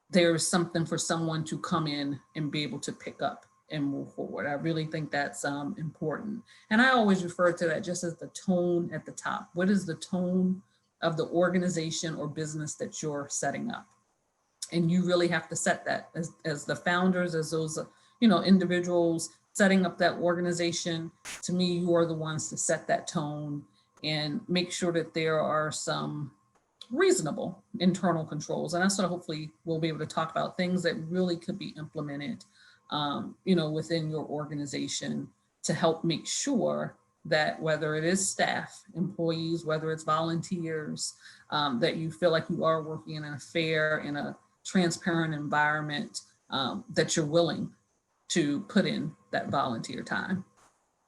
there's something for someone to come in and be able to pick up and move forward. I really think that's important. And I always refer to that just as the tone at the top. What is the tone of the organization or business that you're setting up? And you really have to set that as the founders, as those individuals setting up that organization. To me, you are the ones to set that tone and make sure that there are some reasonable internal controls. And that's what hopefully we'll be able to talk about, things that really could be implemented, within your organization to help make sure that whether it is staff, employees, whether it's volunteers, that you feel like you are working in a fair, in a transparent environment, that you're willing to put in that volunteer time.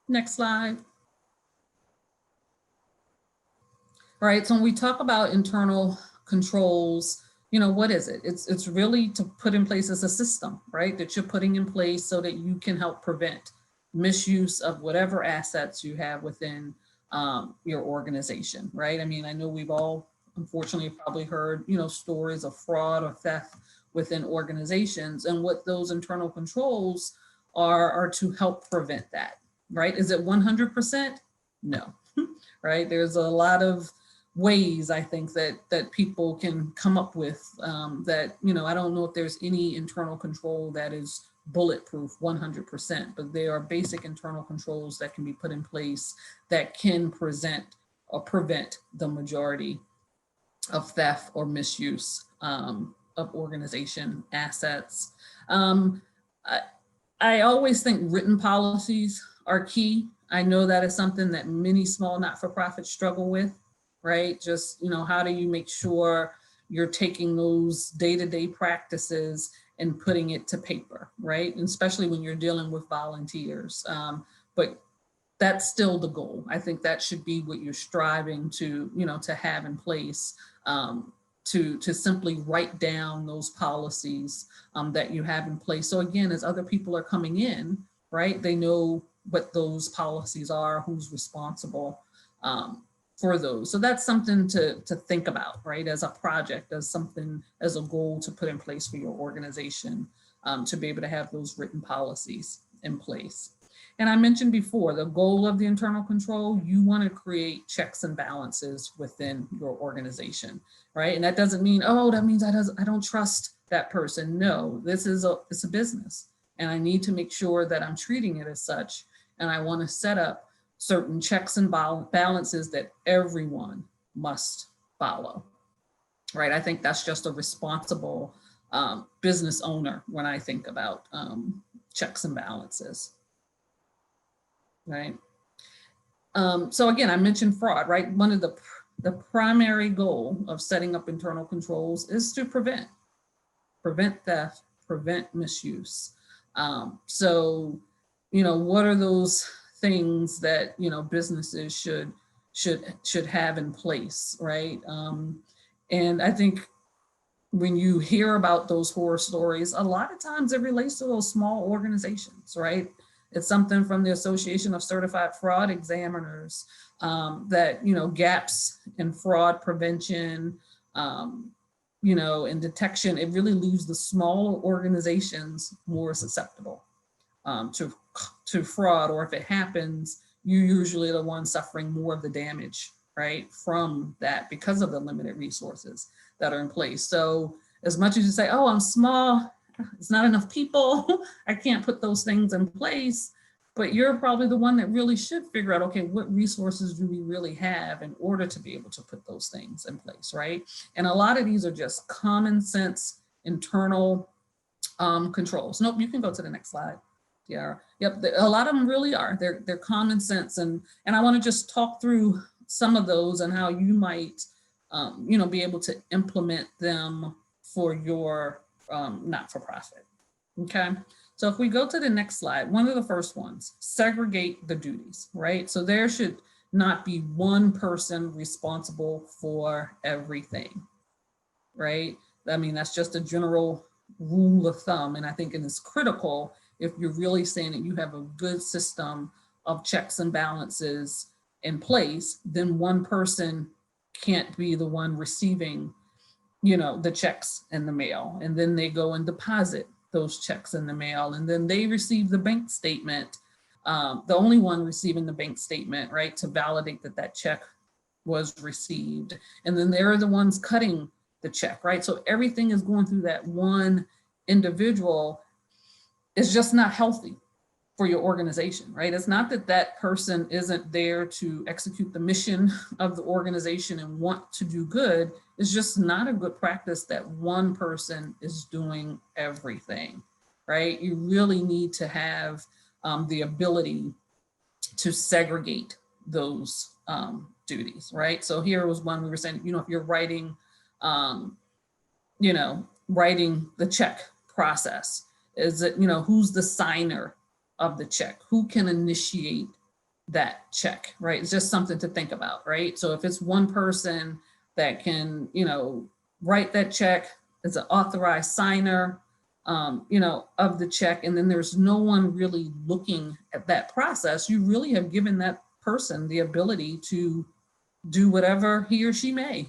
Next slide. All right, so when we talk about internal controls, what is it? It's really to put in place as a system, right? That you're putting in place so that you can help prevent misuse of whatever assets you have within your organization, right? I mean, I know we've all, unfortunately, probably heard, stories of fraud or theft within organizations, and what those internal controls are to help prevent that, right? Is it 100%? No, right? There's a lot of ways I think that people can come up with that, I don't know if there's any internal control that is bulletproof 100%, but there are basic internal controls that can be put in place that can present or prevent the majority of theft or misuse of organization assets. I always think written policies are key. I know that is something that many small not-for-profits struggle with, right? Just, how do you make sure you're taking those day-to-day practices and putting it to paper, right? And especially when you're dealing with volunteers. But that's still the goal. I think that should be what you're striving to, to have in place, to simply write down those policies that you have in place. So again, as other people are coming in, right, they know what those policies are, who's responsible for those. So that's something to think about, right, as a project, as something, as a goal to put in place for your organization, to be able to have those written policies in place. And I mentioned before, the goal of the internal control, you want to create checks and balances within your organization, right? And that doesn't mean, oh, that means I don't trust that person. No, it's a business, and I need to make sure that I'm treating it as such. And I want to set up certain checks and balances that everyone must follow, right? I think that's just a responsible business owner when I think about checks and balances. Right. So again, I mentioned fraud, right? One of the primary goal of setting up internal controls is to prevent theft, prevent misuse. So, what are those things that, businesses should have in place, right? And I think when you hear about those horror stories, a lot of times it relates to those small organizations, right? It's something from the Association of Certified Fraud Examiners that, you know, gaps in fraud prevention, you know, and detection. It really leaves the smaller organizations more susceptible to fraud, or if it happens, you're usually the one suffering more of the damage, right, from that because of the limited resources that are in place. So as much as you say, oh, I'm small, it's not enough people, I can't put those things in place, but you're probably the one that really should figure out, okay, what resources do we really have in order to be able to put those things in place, right? And a lot of these are just common sense internal controls. Nope, you can go to the next slide. Yeah, yep, a lot of them really are. They're common sense, and I want to just talk through some of those and how you might, you know, be able to implement them for your not-for-profit. Okay, so if we go to the next slide, one of the first ones, segregate the duties, right? So there should not be one person responsible for everything, right? I mean, that's just a general rule of thumb, and I think it is critical if you're really saying that you have a good system of checks and balances in place, then one person can't be the one receiving, you know, the checks in the mail, and then they go and deposit those checks in the mail, and then they receive the bank statement, the only one receiving the bank statement, right, to validate that that check was received, and then they're the ones cutting the check, right? So everything is going through that one individual. Is just not healthy for your organization, right? It's not that that person isn't there to execute the mission of the organization and want to do good. It's just not a good practice that one person is doing everything, right? You really need to have the ability to segregate those duties, right? So here was one we were saying, you know, if you're writing, you know, writing the check process, is it, you know, who's the signer of the check? Who can initiate that check, right? It's just something to think about, right? So if it's one person that can, you know, write that check as an authorized signer, you know, of the check, and then there's no one really looking at that process, you really have given that person the ability to do whatever he or she may,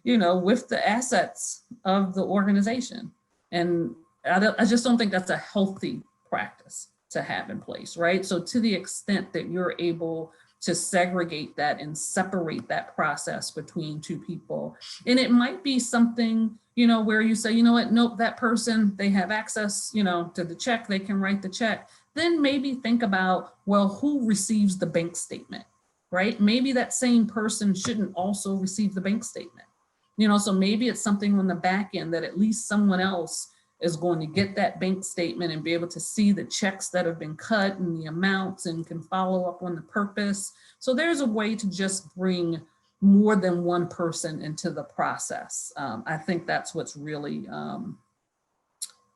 you know, with the assets of the organization. And I just don't think that's a healthy practice to have in place, right? So to the extent that you're able to segregate that and separate that process between two people, and it might be something, you know, where you say, you know what, nope, that person, they have access, you know, to the check, they can write the check. Then maybe think about, well, who receives the bank statement, right? Maybe that same person shouldn't also receive the bank statement, you know, so maybe it's something on the back end that at least someone else is going to get that bank statement and be able to see the checks that have been cut and the amounts and can follow up on the purpose. So there's a way to just bring more than one person into the process. I think that's what's really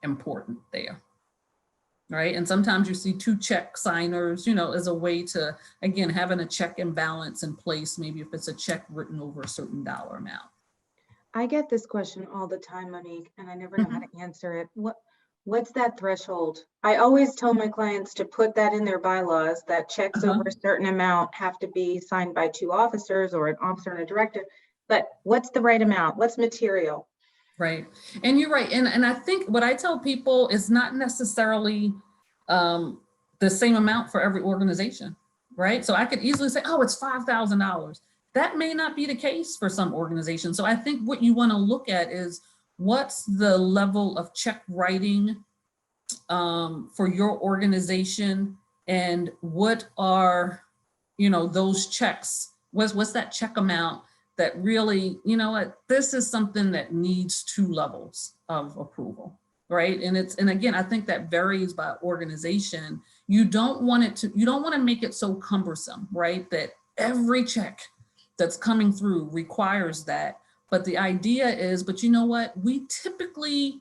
important there, right? And sometimes you see two check signers, you know, as a way to, again, having a check and balance in place, maybe if it's a check written over a certain dollar amount. I get this question all the time, Monique, and I never know how to answer it. What's that threshold? I always tell my clients to put that in their bylaws, that checks over a certain amount have to be signed by two officers or an officer and a director. But what's the right amount? What's material? Right. And you're right. And I think what I tell people is not necessarily the same amount for every organization, right? So I could easily say, oh, it's $5,000. That may not be the case for some organizations. So I think what you want to look at is what's the level of check writing for your organization, and what are, you know, those checks, what's that check amount that really, you know what, this is something that needs 2 levels of approval, right? And again, I think that varies by organization. You don't want to make it so cumbersome, right? That every check that's coming through requires that. But the idea is, but you know what, we typically,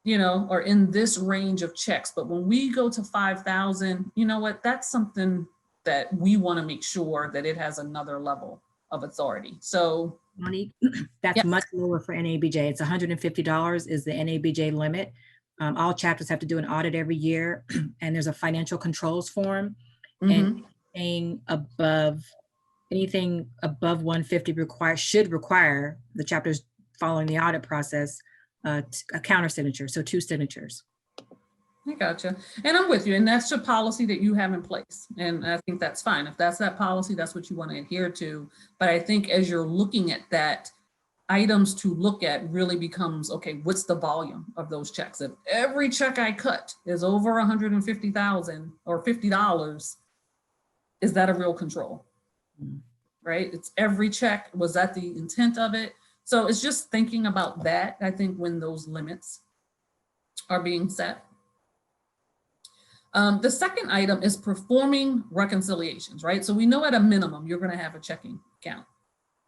you know, are in this range of checks, but when we go to 5,000, you know what, that's something that we want to make sure that it has another level of authority. So Monique, that's much lower for NABJ. It's $150 is the NABJ limit. All chapters have to do an audit every year, and there's a financial controls form. Mhm. And anything above 150 should require the chapters following the audit process a counter signature, so 2 signatures. I gotcha. And I'm with you. And that's your policy that you have in place. And I think that's fine. If that's that policy, that's what you want to adhere to. But I think as you're looking at that, items to look at really becomes, okay, what's the volume of those checks? If every check I cut is over 150,000 or $50, is that a real control? Right? It's every check. Was that the intent of it? So it's just thinking about that, I think, when those limits are being set. The second item is performing reconciliations, right? So we know at a minimum, you're going to have a checking account.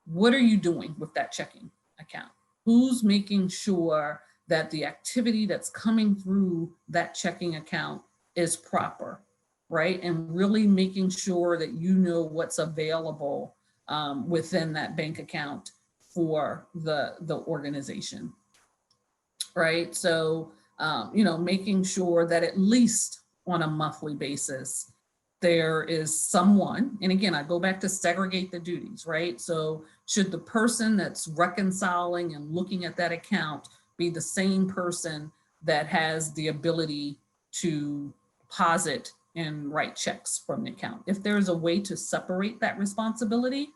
What are you doing with that checking account? Who's making sure that the activity that's coming through that checking account is proper, right? And really making sure that you know what's available within that bank account for the organization, right? So, making sure that at least on a monthly basis, there is someone, and again, I go back to segregate the duties, right? So should the person that's reconciling and looking at that account be the same person that has the ability to deposit and write checks from the account? If there's a way to separate that responsibility,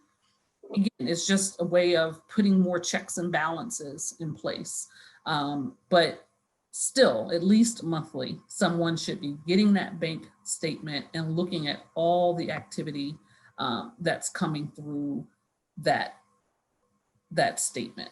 again, it's just a way of putting more checks and balances in place. But still, at least monthly, someone should be getting that bank statement and looking at all the activity that's coming through that statement,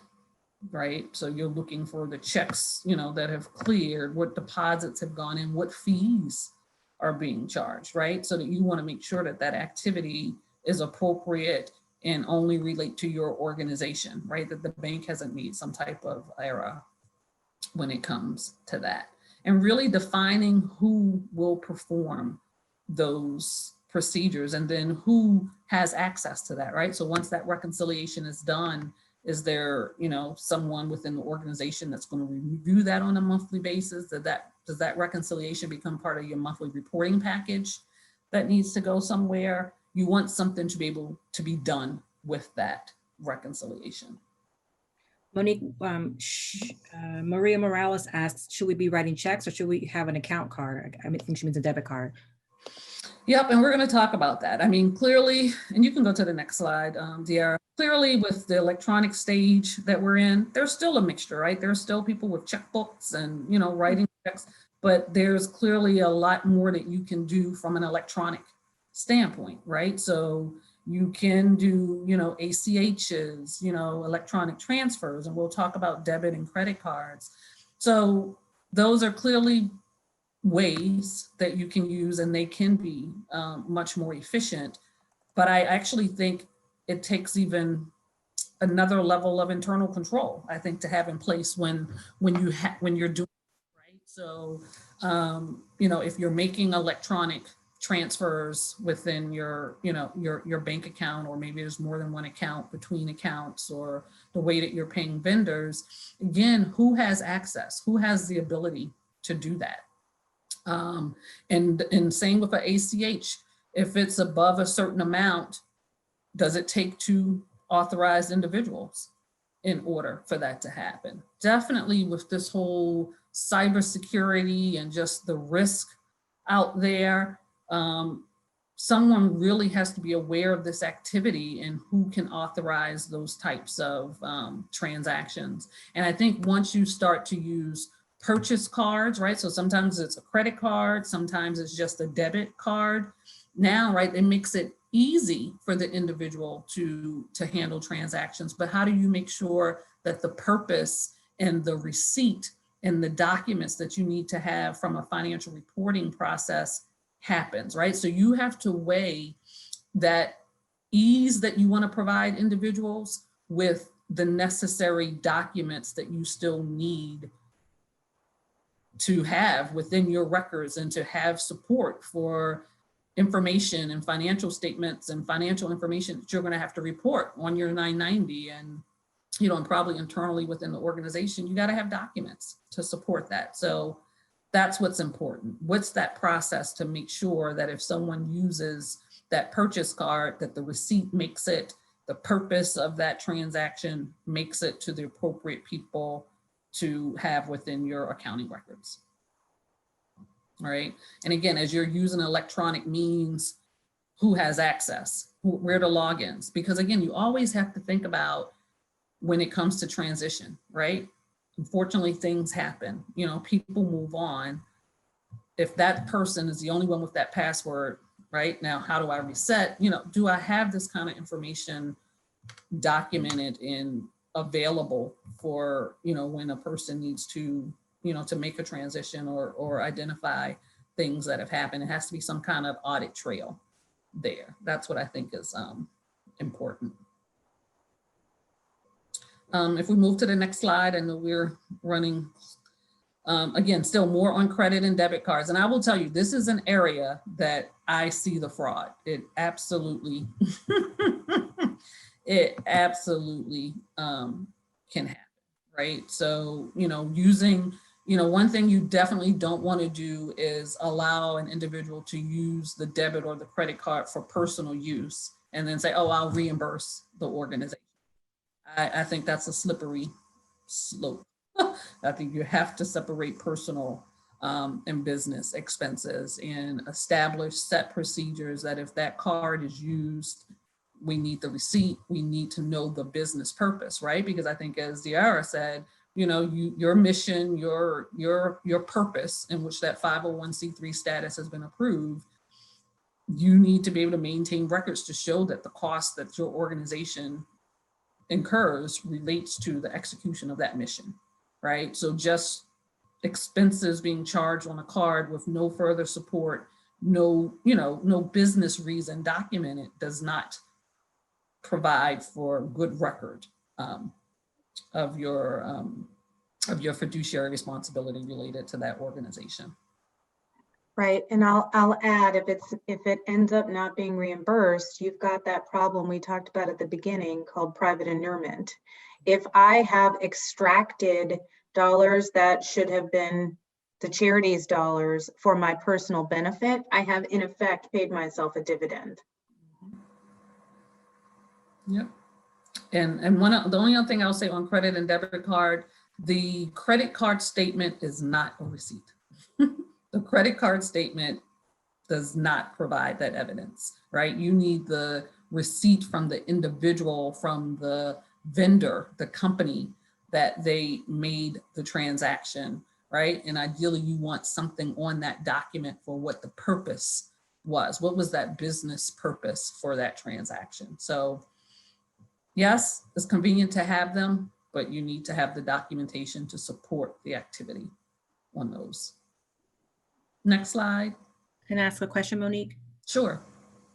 right? So you're looking for the checks, that have cleared, what deposits have gone in, what fees are being charged, right? So that you want to make sure that that activity is appropriate and only relate to your organization, right? That the bank hasn't made some type of error when it comes to that. And really defining who will perform those procedures and then who has access to that, right? So once that reconciliation is done, is there, someone within the organization that's going to review that on a monthly basis? Does that reconciliation become part of your monthly reporting package that needs to go somewhere? You want something to be able to be done with that reconciliation. Monique, Maria Morales asks, should we be writing checks or should we have an account card? I think she means a debit card. Yep, and we're going to talk about that. I mean, clearly, and you can go to the next slide, De'Ara. Clearly, with the electronic stage that we're in, there's still a mixture, right? There's still people with checkbooks and, writing checks, but there's clearly a lot more that you can do from an electronic standpoint, right? So you can do, ACHs, electronic transfers, and we'll talk about debit and credit cards. So those are clearly ways that you can use, and they can be much more efficient. But I actually think it takes even another level of internal control, I think, to have in place when you're doing it, right? So, if you're making electronic transfers within your bank account, or maybe there's more than one account between accounts, or the way that you're paying vendors, again, who has access? Who has the ability to do that? And same with an ACH, if it's above a certain amount, does it take 2 authorized individuals in order for that to happen? Definitely with this whole cybersecurity and just the risk out there, someone really has to be aware of this activity and who can authorize those types of transactions. And I think once you start to use purchase cards, right? So sometimes it's a credit card, sometimes it's just a debit card. Now, right, it makes it easy for the individual to handle transactions, but how do you make sure that the purpose and the receipt and the documents that you need to have from a financial reporting process happens, right? So you have to weigh that ease that you want to provide individuals with the necessary documents that you still need to have within your records and to have support for information and financial statements and financial information that you're going to have to report on your 990, and and probably internally within the organization, you got to have documents to support that. So That's what's important. What's that process to make sure that if someone uses that purchase card, that the receipt makes it, the purpose of that transaction makes it to the appropriate people to have within your accounting records. All right. And again, as you're using electronic means, who has access, where the logins, because again, you always have to think about when it comes to transition, right? Unfortunately, things happen, people move on. If that person is the only one with that password, right now, how do I reset? Do I have this kind of information documented and available for, when a person needs to, to make a transition or identify things that have happened? It has to be some kind of audit trail there. That's what I think is important. If we move to the next slide, I know we're running, again, still more on credit and debit cards. And I will tell you, this is an area that I see the fraud. It absolutely, it absolutely can happen, right? So, using, one thing you definitely don't want to do is allow an individual to use the debit or the credit card for personal use and then say, oh, I'll reimburse the organization. I think that's a slippery slope. I think you have to separate personal and business expenses and establish set procedures that if that card is used, we need the receipt, we need to know the business purpose, right? Because I think, as Diara said, your mission, your purpose in which that 501c3 status has been approved, you need to be able to maintain records to show that the cost that your organization incurs relates to the execution of that mission, right? So just expenses being charged on a card with no further support, no business reason documented does not provide for good record of your fiduciary responsibility related to that organization. Right, and I'll add, if it ends up not being reimbursed, you've got that problem we talked about at the beginning called private inurement. If I have extracted dollars that should have been the charity's dollars for my personal benefit, I have in effect paid myself a dividend. Yep. And the only other thing I'll say on credit and debit card, the credit card statement is not a receipt. The credit card statement does not provide that evidence, right? You need the receipt from the individual, from the vendor, the company that they made the transaction, right? And ideally you want something on that document for what the purpose was. What was that business purpose for that transaction? So yes, it's convenient to have them, but you need to have the documentation to support the activity on those. Next slide. Can I ask a question, Monique? Sure.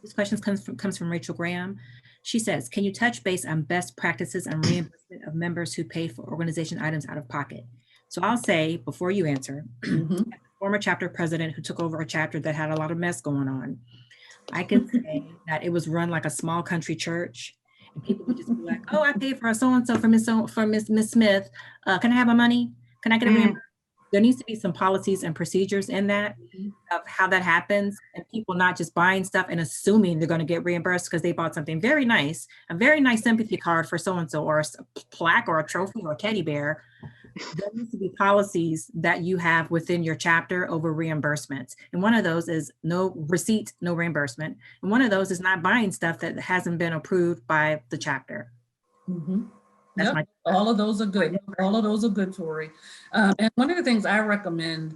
This question comes from Rachel Graham. She says, can you touch base on best practices and reimbursement of members who pay for organization items out of pocket? So I'll say, before you answer, Mm-hmm. former chapter president who took over a chapter that had a lot of mess going on, I can say that it was run like a small country church. And people would just be like, oh, I paid for a so-and-so for Miss Smith. Can I have my money? Can I get a reimbursement? There needs to be some policies and procedures in that of how that happens, and people not just buying stuff and assuming they're going to get reimbursed because they bought something very nice, a very nice sympathy card for so-and-so, or a plaque or a trophy or a teddy bear. There needs to be policies that you have within your chapter over reimbursements. And one of those is no receipt, no reimbursement. And one of those is not buying stuff that hasn't been approved by the chapter. Mm-hmm. That's yep. All of those are good. All of those are good, Tori. And one of the things I recommend,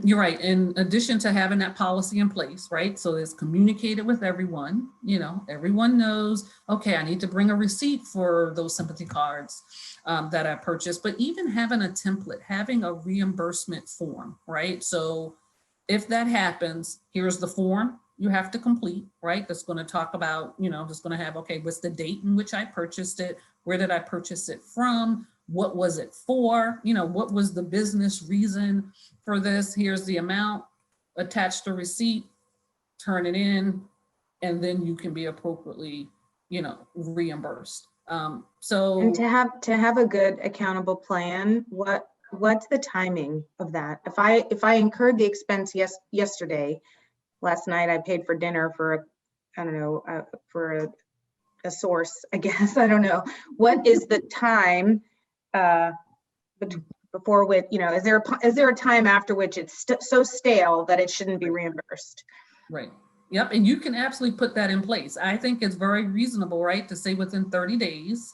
you're right, in addition to having that policy in place, right? So it's communicated with everyone, everyone knows, okay, I need to bring a receipt for those sympathy cards that I purchased, but even having a template, having a reimbursement form, right? So if that happens, here's the form you have to complete, right? That's going to talk about, that's going to have, okay, what's the date in which I purchased it? Where did I purchase it from? What was it for? What was the business reason for this? Here's the amount, attach the receipt, turn it in, and then you can be appropriately, reimbursed. So and to have a good accountable plan, what what's the timing of that? If I incurred the expense yesterday, last night I paid for dinner for, I don't know, for a source, I guess, I don't know. What is the time before which, is there a time after which it's so stale that it shouldn't be reimbursed? Right. Yep. And you can absolutely put that in place. I think it's very reasonable, right, to say within 30 days,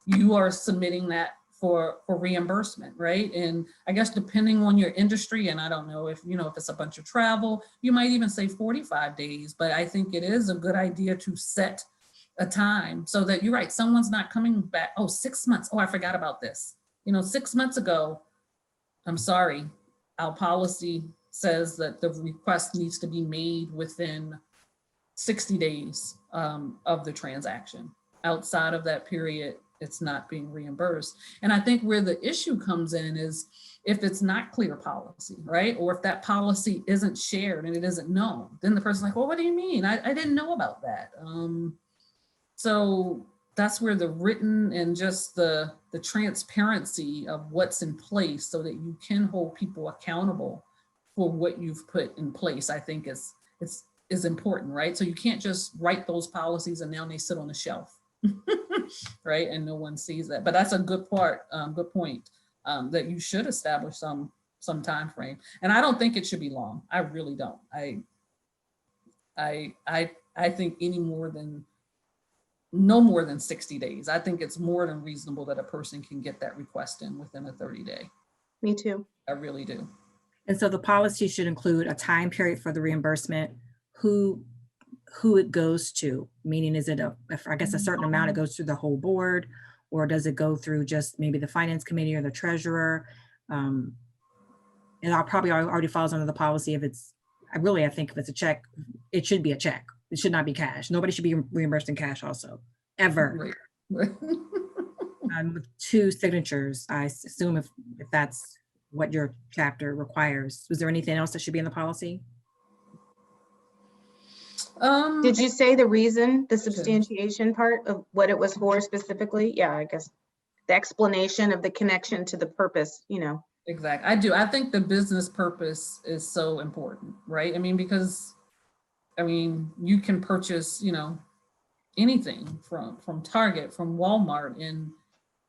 you are submitting that for reimbursement, right? And I guess depending on your industry, and I don't know if it's a bunch of travel, you might even say 45 days, but I think it is a good idea to set a time so that you're right, someone's not coming back. Oh, 6 months. Oh, I forgot about this. 6 months ago, I'm sorry, our policy says that the request needs to be made within 60 days of the transaction. Outside of that period, it's not being reimbursed. And I think where the issue comes in is if it's not clear policy, right? Or if that policy isn't shared and it isn't known, then the person's like, well, what do you mean? I didn't know about that. So that's where the written and just the transparency of what's in place so that you can hold people accountable for what you've put in place, I think is important, right? So you can't just write those policies and now they sit on the shelf, right? And no one sees that. But that's a good point, that you should establish some time frame. And I don't think it should be long. I really don't. I think no more than 60 days. I think it's more than reasonable that a person can get that request in within a 30-day. Me too. I really do. And so the policy should include a time period for the reimbursement, who it goes to, meaning is it I guess a certain amount it goes through the whole board, or does it go through just maybe the finance committee or the treasurer? And I'll probably already falls under the policy if it's, I think if it's a check, it should be a check. It should not be cash. Nobody should be reimbursed in cash also, ever. Right. With 2 signatures, I assume if that's what your chapter requires. Was there anything else that should be in the policy? Did you say the reason, the substantiation part of what it was for specifically? Yeah, I guess the explanation of the connection to the purpose, Exactly. I do. I think the business purpose is so important, right? Because you can purchase, anything from Target, from Walmart, and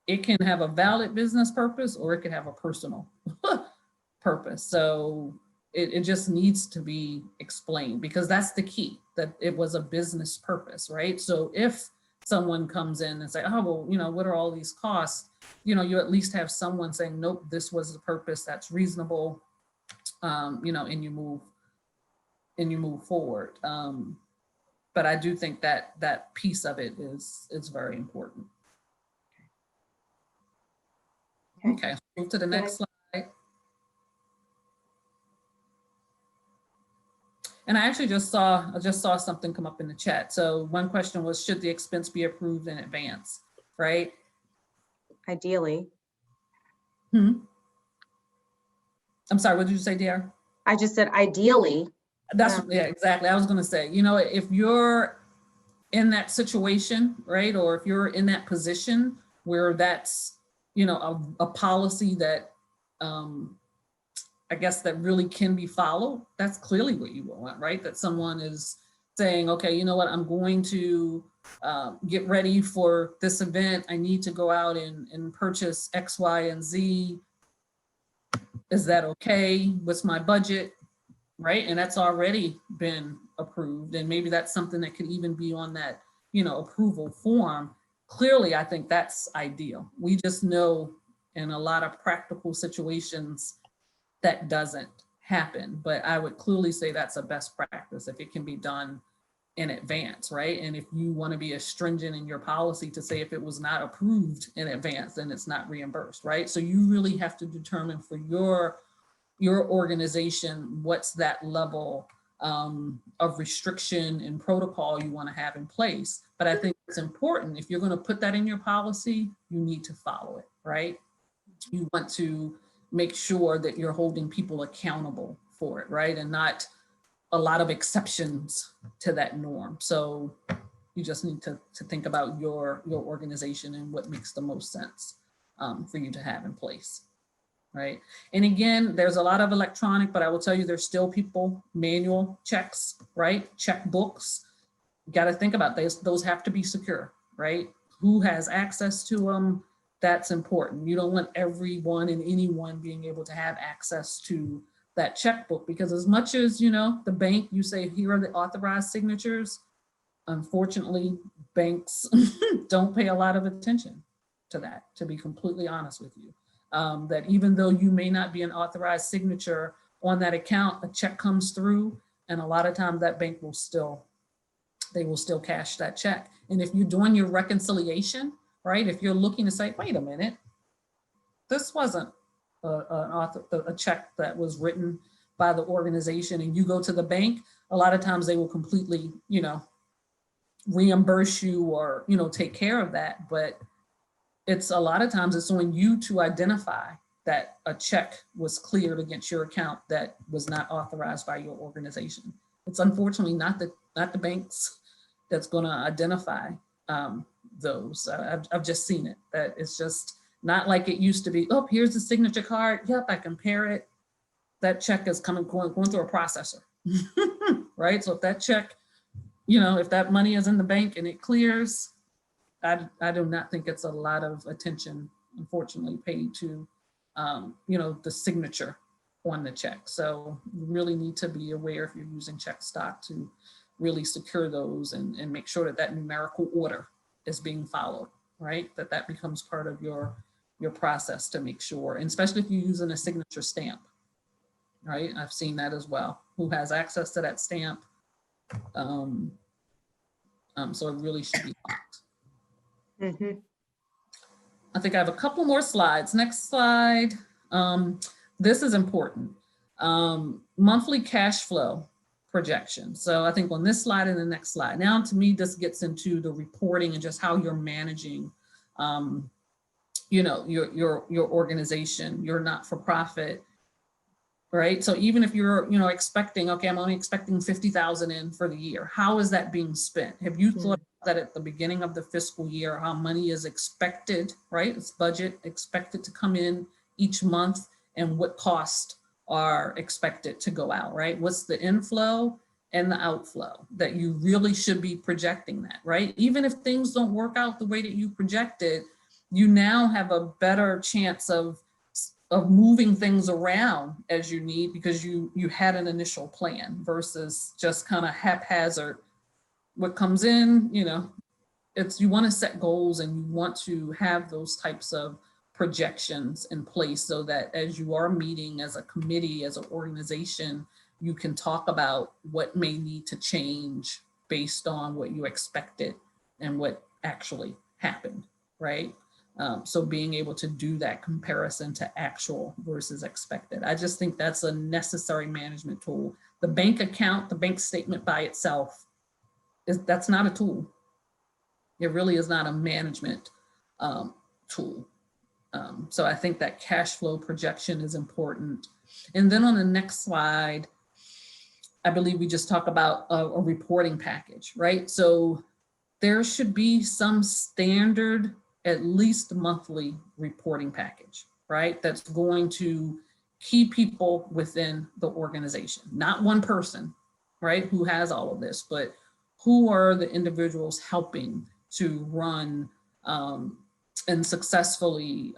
it can have a valid business purpose or it can have a personal purpose. So it just needs to be explained, because that's the key, that it was a business purpose, right? So if someone comes in and say, oh, well, what are all these costs? You at least have someone saying, nope, this was the purpose, that's reasonable, and you move forward. But I do think that piece of it is very important. Okay, move to the next slide. And I actually just saw something come up in the chat. So one question was, should the expense be approved in advance, right? Ideally. I'm sorry, what did you say, DR? I just said ideally. Yeah, exactly. I was going to say, if you're in that situation, right, or if you're in that position where that's, a policy that, I guess that really can be followed, that's clearly what you want, right? That someone is saying, okay, you know what, I'm going to get ready for this event. I need to go out and purchase X, Y, and Z. Is that okay? What's my budget? Right? And that's already been approved. And maybe that's something that could even be on that, approval form. Clearly, I think that's ideal. We just know in a lot of practical situations that doesn't happen. But I would clearly say that's a best practice if it can be done in advance, right? And if you want to be as stringent in your policy to say if it was not approved in advance, then it's not reimbursed, right? So you really have to determine for your organization, what's that level of restriction and protocol you want to have in place. But I think it's important, if you're going to put that in your policy, you need to follow it, right? You want to make sure that you're holding people accountable for it, right? And not a lot of exceptions to that norm. So you just need to think about your organization and what makes the most sense for you to have in place. right? And again, there's a lot of electronic, but I will tell you, there's still people, manual checks, right? Checkbooks. You got to think about this. Those have to be secure, right? Who has access to them? That's important. You don't want everyone and anyone being able to have access to that checkbook, because as much as, you know, the bank, you say, here are the authorized signatures. Unfortunately, banks don't pay a lot of attention to that, to be completely honest with you. That even though you may not be an authorized signature on that account, a check comes through, and a lot of times that bank will still, they will still cash that check. And if you're doing your reconciliation, right, if you're looking to say, wait a minute, this wasn't a check that was written by the organization, and you go to the bank, a lot of times they will completely, you know, reimburse you or, you know, take care of that. But it's a lot of times it's on you to identify that a check was cleared against your account that was not authorized by your organization. It's unfortunately not the banks that's going to identify those. I've just seen it. That it's just not like it used to be. Oh, here's the signature card. Yep, I compare it. That check is going through a processor, right? So if that check, you know, if that money is in the bank and it clears, I do not think it's a lot of attention, unfortunately, paid to, you know, the signature on the check. So you really need to be aware, if you're using check stock, to really secure those and make sure that that numerical order is being followed, right? That becomes part of your process to make sure, and especially if you're using a signature stamp, right? I've seen that as well. Who has access to that stamp? So it really should be locked. Mm-hmm. I think I have a couple more slides. Next slide. This is important. Monthly cash flow projection. So I think on this slide and the next slide. Now, to me, this gets into the reporting and just how you're managing, you know, your organization, your not-for-profit. Right. So even if you're, you know, expecting, okay, I'm only expecting 50,000 in for the year. How is that being spent? Have you thought that at the beginning of the fiscal year, how money is expected, right? It's budget expected to come in each month, and what costs are expected to go out, right? What's the inflow and the outflow that you really should be projecting that, right? Even if things don't work out the way that you projected, you now have a better chance of moving things around as you need, because you had an initial plan versus just kind of haphazard. What comes in, you know, it's, you want to set goals and you want to have those types of projections in place so that as you are meeting as a committee, as an organization, you can talk about what may need to change based on what you expected and what actually happened, right? So being able to do that comparison to actual versus expected. I just think that's a necessary management tool. The bank account, the bank statement by itself, that's not a tool. It really is not a management tool. So I think that cash flow projection is important. And then on the next slide, I believe we just talk about a reporting package, right? So there should be some standard, at least monthly reporting package, right? That's going to keep people within the organization, not one person, right, who has all of this, but who are the individuals helping to run and successfully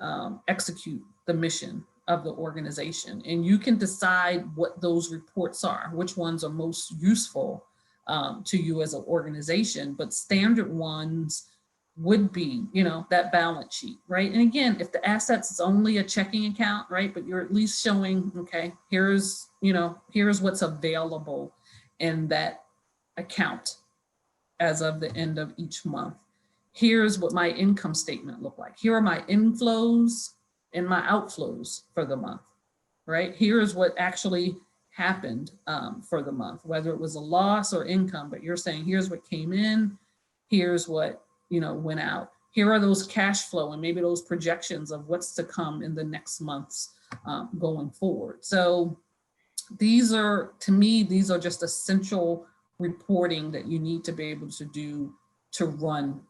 execute the mission of the organization. And you can decide what those reports are, which ones are most useful to you as an organization, but standard ones would be, you know, that balance sheet, right? And again, if the assets is only a checking account, right, but you're at least showing, okay, here's, you know, here's what's available in that account as of the end of each month. Here's what my income statement look like. Here are my inflows and my outflows for the month, right? Here's what actually happened for the month, whether it was a loss or income, but you're saying, here's what came in, here's what, you know, went out. Here are those cash flow and maybe those projections of what's to come in the next months going forward. So these are, to me, these are just essential reporting that you need to be able to do to run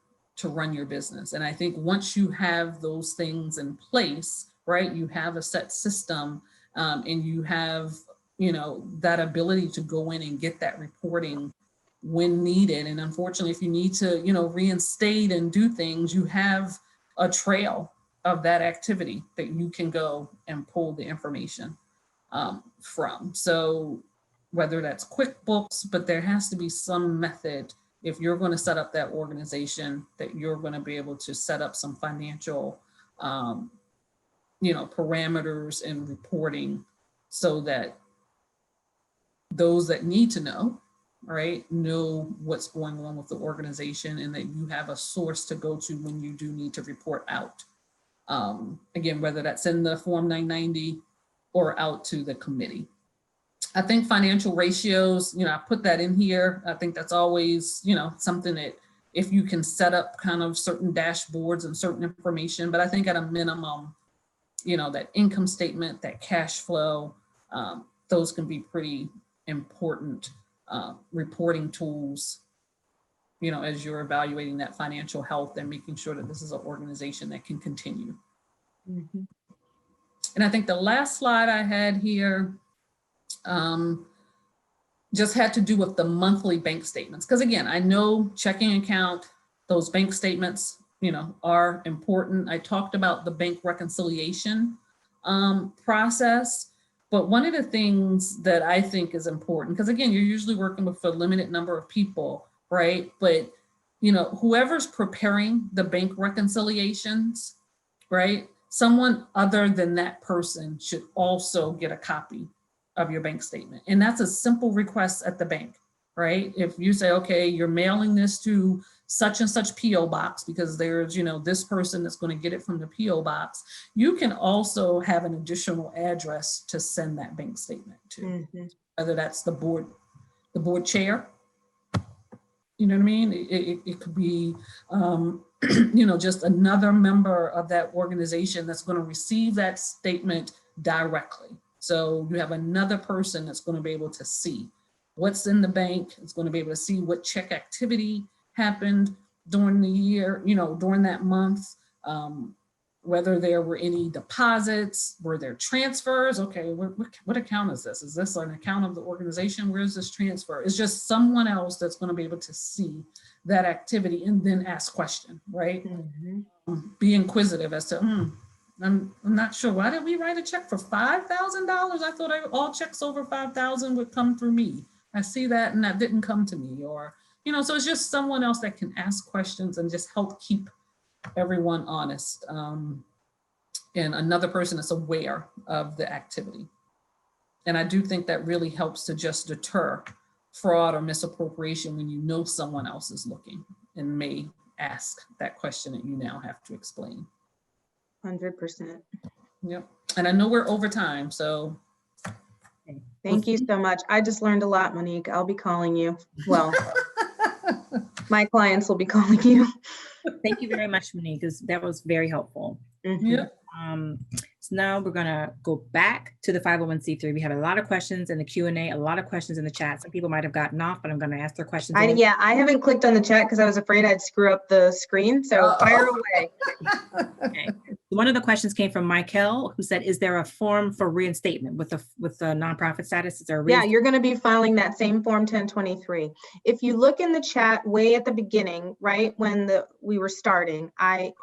your business. And I think once you have those things in place, right? You have a set system, and you have, that ability to go in and get that reporting when needed. And unfortunately, if you need to, reinstate and do things, you have a trail of that activity that you can go and pull the information from. So whether that's QuickBooks, but there has to be some method if you're going to set up that organization that you're going to be able to set up some financial, parameters and reporting so that those that need to know, right, know what's going on with the organization and that you have a source to go to when you do need to report out. Again, whether that's in the Form 990 or out to the committee. I think financial ratios, I put that in here. I think that's always, something that if you can set up kind of certain dashboards and certain information, but I think at a minimum, that income statement, that cash flow, those can be pretty important reporting tools, as you're evaluating that financial health and making sure that this is an organization that can continue. Mm-hmm. And I think the last slide I had here just had to do with the monthly bank statements. Because again, I know checking account, those bank statements, are important. I talked about the bank reconciliation process. But one of the things that I think is important, because again, you're usually working with a limited number of people, right? But, whoever's preparing the bank reconciliations, right? Someone other than that person should also get a copy of your bank statement. And that's a simple request at the bank, right? If you say, okay, you're mailing this to such and such PO box because there's, this person that's going to get it from the PO box, you can also have an additional address to send that bank statement to, mm-hmm. whether that's the board chair, you know what I mean? It could be, just another member of that organization that's going to receive that statement directly. So you have another person that's going to be able to see what's in the bank. It's going to be able to see what check activity happened during the year, during that month, whether there were any deposits, were there transfers? Okay, what account is this? Is this an account of the organization? Where is this transfer? It's just someone else that's going to be able to see that activity and then ask question, right? Mm-hmm. Be inquisitive as to, I'm not sure. Why did we write a check for $5,000? I thought all checks over $5,000 would come through me. I see that and that didn't come to me, or, so it's just someone else that can ask questions and just help keep everyone honest. And another person that's aware of the activity. And I do think that really helps to just deter fraud or misappropriation when someone else is looking and may ask that question that you now have to explain. 100%. Yep. And I know we're over time, so. Thank you so much. I just learned a lot, Monique. I'll be calling you. Well, my clients will be calling you. Thank you very much, Monique, because that was very helpful. Mm-hmm. Yep. So now we're going to go back to the 501c3. We have a lot of questions in the Q&A, a lot of questions in the chat. Some people might have gotten off, but I'm going to ask their questions. I haven't clicked on the chat because I was afraid I'd screw up the screen. So fire away. Okay. One of the questions came from Michael, who said, is there a form for reinstatement with the nonprofit status? Is there you're going to be filing that same Form 1023. If you look in the chat way at the beginning, right, when we were starting, I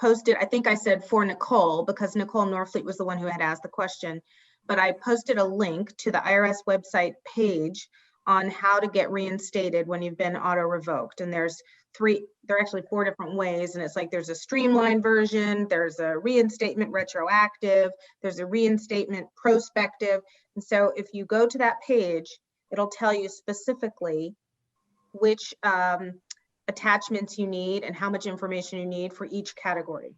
posted, I think I said for Nicole, because Nicole Norfleet was the one who had asked the question, but I posted a link to the IRS website page on how to get reinstated when you've been auto revoked. And there are actually 4 different ways. And it's like, there's a streamlined version, there's a reinstatement retroactive, there's a reinstatement prospective. And so if you go to that page, it'll tell you specifically which attachments you need and how much information you need for each category.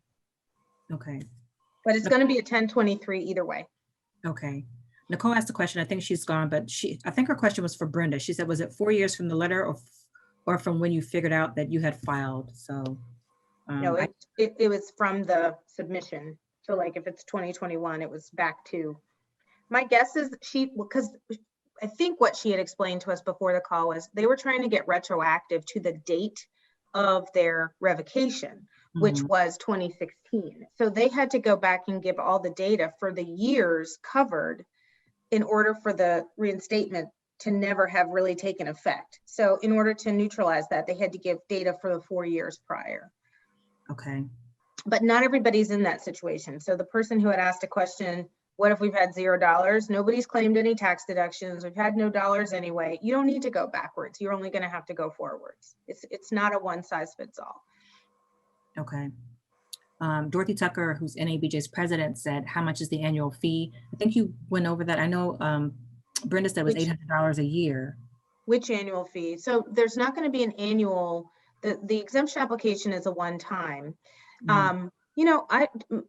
Okay. But it's going to be a 1023 either way. Okay. Nicole asked a question. I think she's gone, but I think her question was for Brenda. She said, was it 4 years from the letter or from when you figured out that you had filed? So no, it was from the submission. So like if it's 2021, it was back to, my guess is because I think what she had explained to us before the call was they were trying to get retroactive to the date of their revocation. which Mhm. was 2016. So they had to go back and give all the data for the years covered in order for the reinstatement to never have really taken effect. So in order to neutralize that, they had to give data for the 4 years prior. Okay. But not everybody's in that situation. So the person who had asked a question, what if we've had $0? Nobody's claimed any tax deductions. We've had no dollars anyway. You don't need to go backwards. You're only going to have to go forwards. It's not a one size fits all. Okay. Dorothy Tucker, who's NABJ's president, said, how much is the annual fee? I think you went over that. I know Brenda said it was $800 a year. Which annual fee? So there's not going to be an annual, the exemption application is a one-time. You know,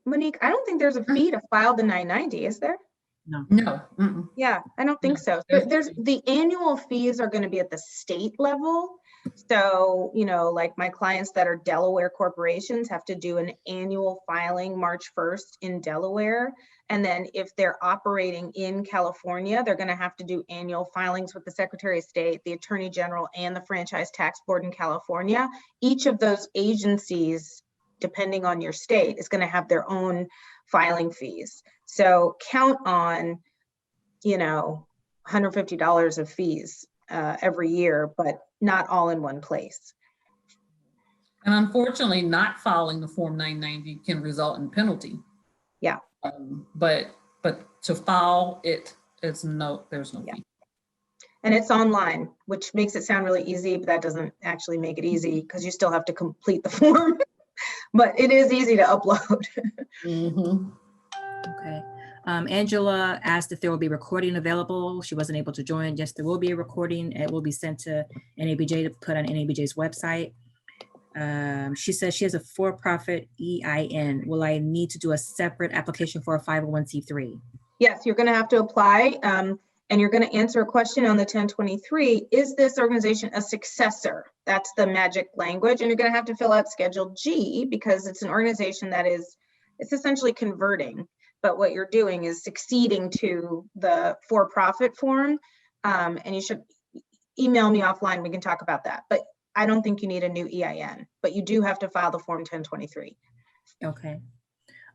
Monique, I don't think there's a fee to file the 990, is there? No. No. Yeah, I don't think so. There's the annual fees are going to be at the state level. So, you know, like my clients that are Delaware corporations have to do an annual filing March 1st in Delaware. And then if they're operating in California, they're going to have to do annual filings with the Secretary of State, the Attorney General, and the Franchise Tax Board in California. Each of those agencies, depending on your state, is going to have their own filing fees. So count on, you know, $150 of fees every year, but not all in one place. And unfortunately, not filing the Form 990 can result in penalty. Yeah. But to file it, there's no fee. And it's online, which makes it sound really easy, but that doesn't actually make it easy because you still have to complete the form. But it is easy to upload. Okay. Angela asked if there will be recording available. She wasn't able to join. Yes, there will be a recording. It will be sent to NABJ to put on NABJ's website. She says she has a for-profit EIN. Will I need to do a separate application for a 501c3? Yes, you're going to have to apply and you're going to answer a question on the 1023. Is this organization a successor? That's the magic language. And you're going to have to fill out Schedule G because it's an organization that it's essentially converting. But what you're doing is succeeding to the for-profit form. And you should email me offline. We can talk about that. But I don't think you need a new EIN, but you do have to file the Form 1023. Okay.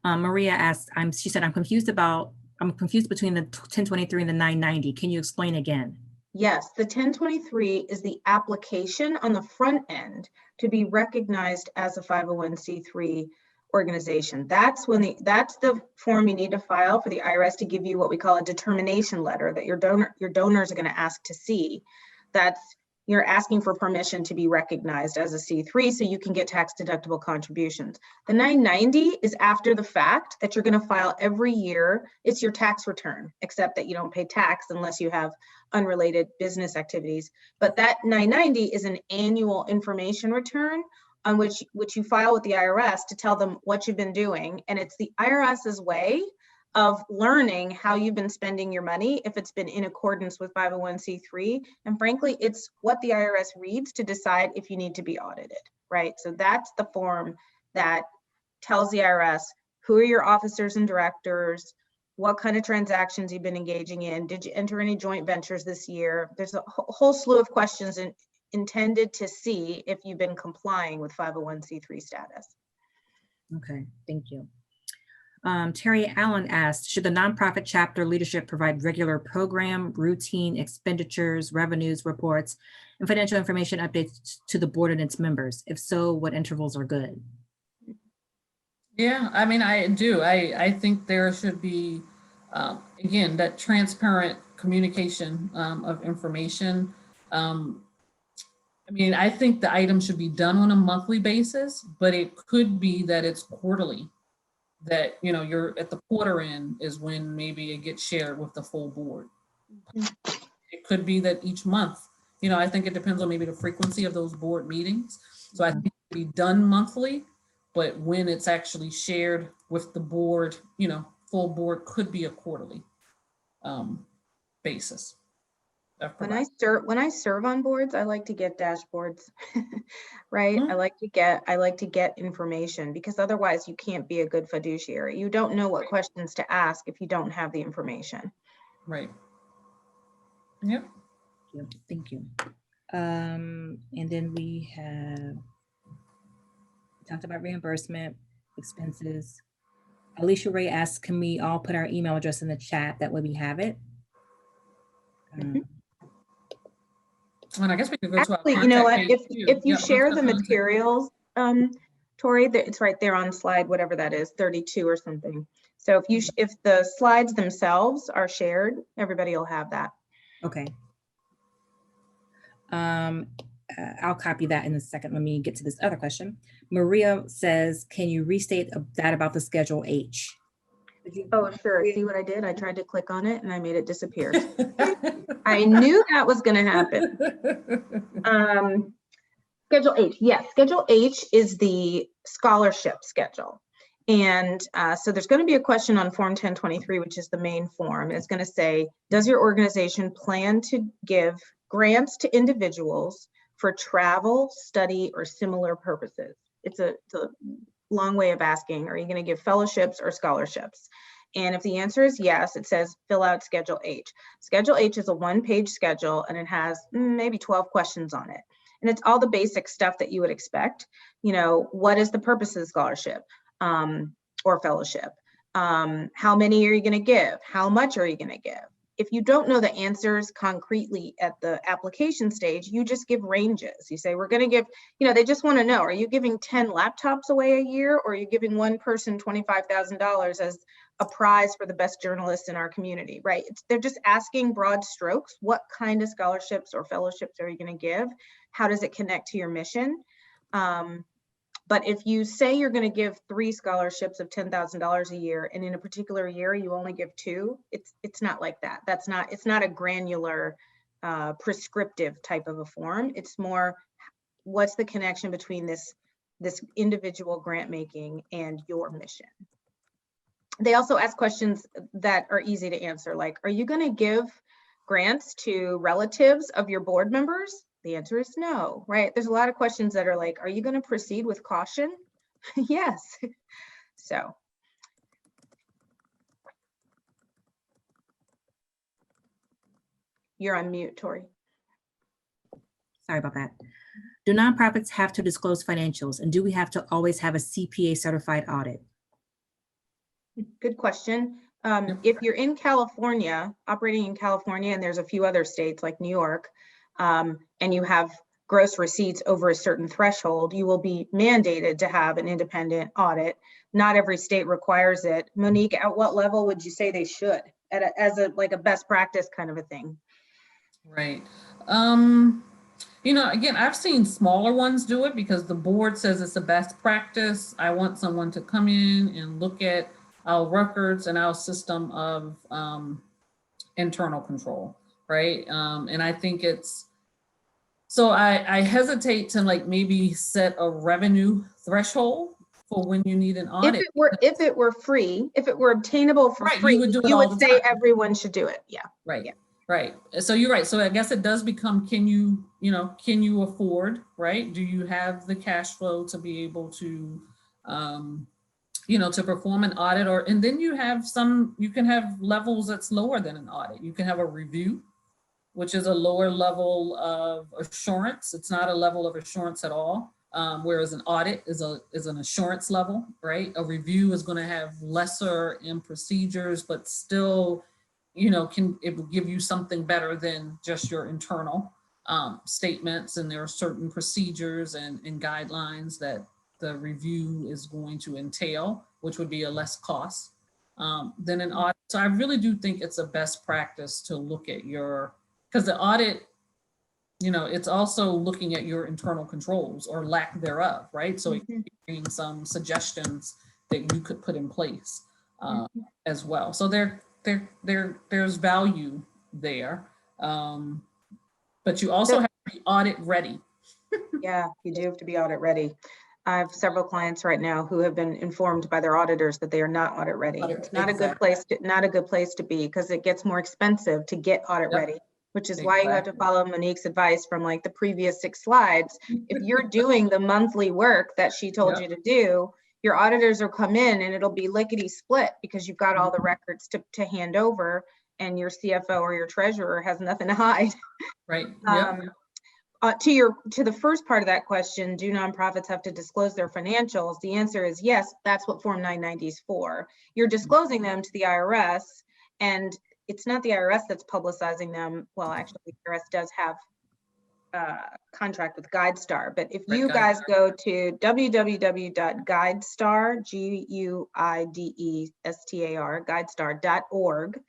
Maria asked, she said, I'm confused between the 1023 and the 990. Can you explain again? Yes, the 1023 is the application on the front end to be recognized as a 501c3 organization. That's the form you need to file for the IRS to give you what we call a determination letter that your donors are going to ask to see. You're asking for permission to be recognized as a C3 so you can get tax deductible contributions. The 990 is after the fact that you're going to file every year. It's your tax return, except that you don't pay tax unless you have unrelated business activities. But that 990 is an annual information return on which you file with the IRS to tell them what you've been doing. And it's the IRS's way of learning how you've been spending your money, if it's been in accordance with 501c3. And frankly, it's what the IRS reads to decide if you need to be audited, right? So that's the form that tells the IRS who are your officers and directors, what kind of transactions you've been engaging in, did you enter any joint ventures this year? There's a whole slew of questions intended to see if you've been complying with 501c3 status. Okay, thank you. Terry Allen asked, should the nonprofit chapter leadership provide regular program, routine expenditures, revenues, reports, and financial information updates to the board and its members? If so, what intervals are good? Yeah, I mean, I do. I think there should be, again, that transparent communication of information. I mean, I think the item should be done on a monthly basis, but it could be that it's quarterly. That, you know, you're at the quarter end is when maybe it gets shared with the full board. It could be that each month, you know, I think it depends on maybe the frequency of those board meetings. So I think it should be done monthly, but when it's actually shared with the board, you know, full board could be a quarterly basis. When I serve on boards, I like to get dashboards, right? Mm-hmm. I like to get information because otherwise you can't be a good fiduciary. You don't know what questions to ask if you don't have the information. Right. Yep. Thank you. And then we have talked about reimbursement, expenses. Alicia Ray asks, can we all put our email address in the chat? That way we have it. Mhm. And I guess we could go to our Actually, you know what? contact page, too. If you Yep, go to share the contact. materials, Tori, it's right there on slide, whatever that is, 32 or something. So if the slides themselves are shared, everybody will have that. Okay. I'll copy that in a second. Let me get to this other question. Maria says, can you restate that about the Schedule H? Oh, sure. See what I did? I tried to click on it and I made it disappear. I knew that was going to happen. Schedule H, yes. Schedule H is the scholarship schedule. And so there's going to be a question on Form 1023, which is the main form. It's going to say, does your organization plan to give grants to individuals for travel, study, or similar purposes? It's a long way of asking, are you going to give fellowships or scholarships? And if the answer is yes, it says fill out Schedule H. Schedule H is a one-page schedule and it has maybe 12 questions on it. And it's all the basic stuff that you would expect. You know, what is the purpose of the scholarship or fellowship? How many are you going to give? How much are you going to give? If you don't know the answers concretely at the application stage, you just give ranges. You say, we're going to give, you know, they just want to know, are you giving 10 laptops away a year, or are you giving one person $25,000 as a prize for the best journalist in our community, right? They're just asking broad strokes. What kind of scholarships or fellowships are you going to give? How does it connect to your mission? But if you say you're going to give 3 scholarships of $10,000 a year, and in a particular year you only give 2, it's not like that. It's not a granular, prescriptive type of a form. It's more, what's the connection between this individual grant making and your mission? They also ask questions that are easy to answer, like, are you going to give grants to relatives of your board members? The answer is no, right? There's a lot of questions that are like, are you going to proceed with caution? Yes. So. You're on mute, Tori. Sorry about that. Do nonprofits have to disclose financials, and do we have to always have a CPA certified audit? Good question. If you're in California, operating in California, and there's a few other states like New York, and you have gross receipts over a certain threshold, you will be mandated to have an independent audit. Not every state requires it. Monique, at what level would you say they should, as a best practice kind of a thing? Right. You know, again, I've seen smaller ones do it because the board says it's the best practice. I want someone to come in and look at our records and our system of internal control, right? And I think it's, so I hesitate to maybe set a revenue threshold for when you need an audit. If it were free, if it were obtainable for right, free, you would say everyone should do it. Yeah. Right. Yeah. Right. So you're right. So I guess it does become, can you afford, right? Do you have the cash flow to be able to, to perform an audit, and then you can have levels that's lower than an audit. You can have a review, which is a lower level of assurance. It's not a level of assurance at all. Whereas an audit is an assurance level, right? A review is going to have lesser in procedures, but still, it will give you something better than just your internal statements. And there are certain procedures and guidelines that the review is going to entail, which would be a less cost than an audit. So I really do think it's a best practice to look at because the audit, it's also looking at your internal controls or lack thereof, right? So it can bring some suggestions that you could put in place as well. So there's value there, but you also have to be audit ready. Yeah, you do have to be audit ready. I have several clients right now who have been informed by their auditors that they are not audit ready. It's not a good place to be, because it gets more expensive to get audit ready, which is why you have to follow Monique's advice from the previous 6 slides. If you're doing the monthly work that she told you to do, your auditors will come in and it'll be lickety split because you've got all the records to hand over, and your CFO or your treasurer has nothing to hide. Right. To the first part of that question, do nonprofits have to disclose their financials? The answer is yes, that's what Form 990 is for. You're disclosing them to the IRS, and it's not the IRS that's publicizing them. Well, actually, the IRS does have a contract with GuideStar, but if you guys go to www.guidestar, GUIDESTAR, guidestar.org,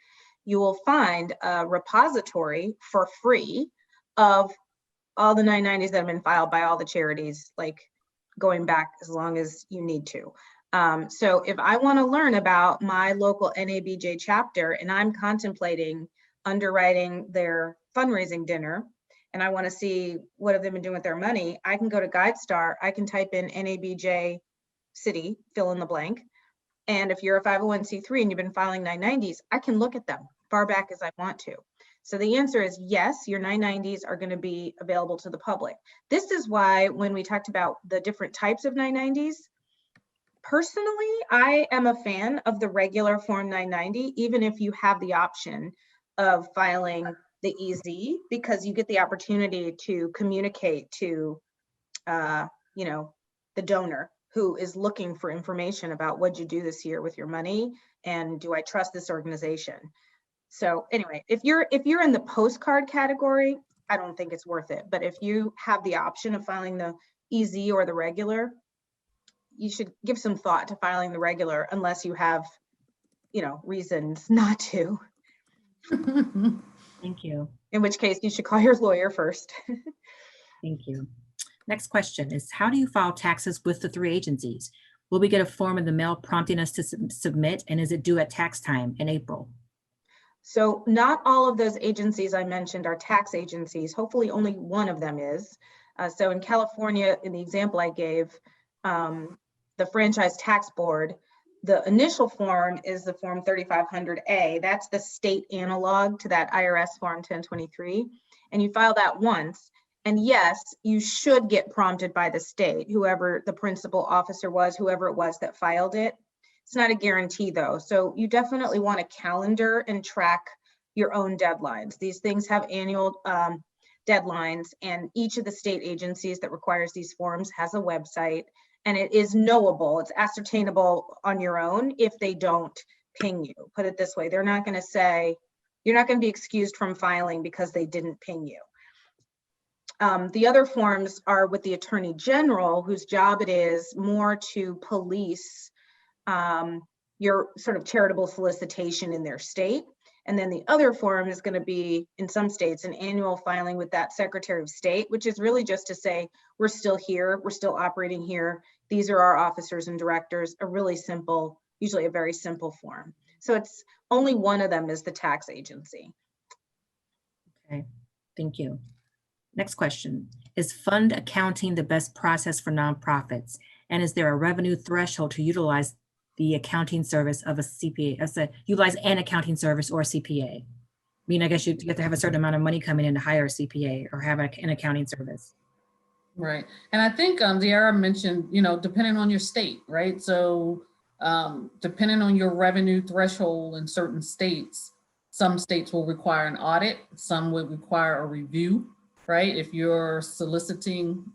you will find a repository for free of all the 990s that have been filed by all the charities, like going back as long as you need to. So if I want to learn about my local NABJ chapter and I'm contemplating underwriting their fundraising dinner, and I want to see what have they been doing with their money, I can go to GuideStar, I can type in NABJ city, fill in the blank. And if you're a 501c3 and you've been filing 990s, I can look at them far back as I want to. So the answer is yes, your 990s are going to be available to the public. This is why when we talked about the different types of 990s, personally, I am a fan of the regular Form 990, even if you have the option of filing the EZ, because you get the opportunity to communicate to, the donor who is looking for information about what you do this year with your money, and do I trust this organization? So anyway, if you're in the postcard category, I don't think it's worth it. But if you have the option of filing the EZ or the regular, you should give some thought to filing the regular, unless you have, reasons not to. Thank you. In which case you should call your lawyer first. Thank you. Next question is, how do you file taxes with the 3 agencies? Will we get a form in the mail prompting us to submit, and is it due at tax time in April? So not all of those agencies I mentioned are tax agencies. Hopefully only one of them is. So in California, in the example I gave, the Franchise Tax Board, the initial form is the Form 3500A. That's the state analog to that IRS Form 1023. And you file that once. And yes, you should get prompted by the state, whoever the principal officer was, whoever it was that filed it. It's not a guarantee though. So you definitely want to calendar and track your own deadlines. These things have annual deadlines, and each of the state agencies that requires these forms has a website, and it is knowable. It's ascertainable on your own if they don't ping you. Put it this way, they're not going to say, you're not going to be excused from filing because they didn't ping you. The other forms are with the Attorney General, whose job it is more to police your sort of charitable solicitation in their state. And then the other form is going to be, in some states, an annual filing with that Secretary of State, which is really just to say, we're still here, we're still operating here. These are our officers and directors, a really simple, usually a very simple form. So it's only one of them is the tax agency. Okay, thank you. Next question, is fund accounting the best process for nonprofits? And is there a revenue threshold to utilize the accounting service of a CPA, utilize an accounting service or a CPA? I mean, I guess you have to have a certain amount of money coming in to hire a CPA or have an accounting service. Right. And I think De'Ara mentioned, depending on your state, right? So depending on your revenue threshold in certain states, some states will require an audit, some would require a review, right? If you're soliciting,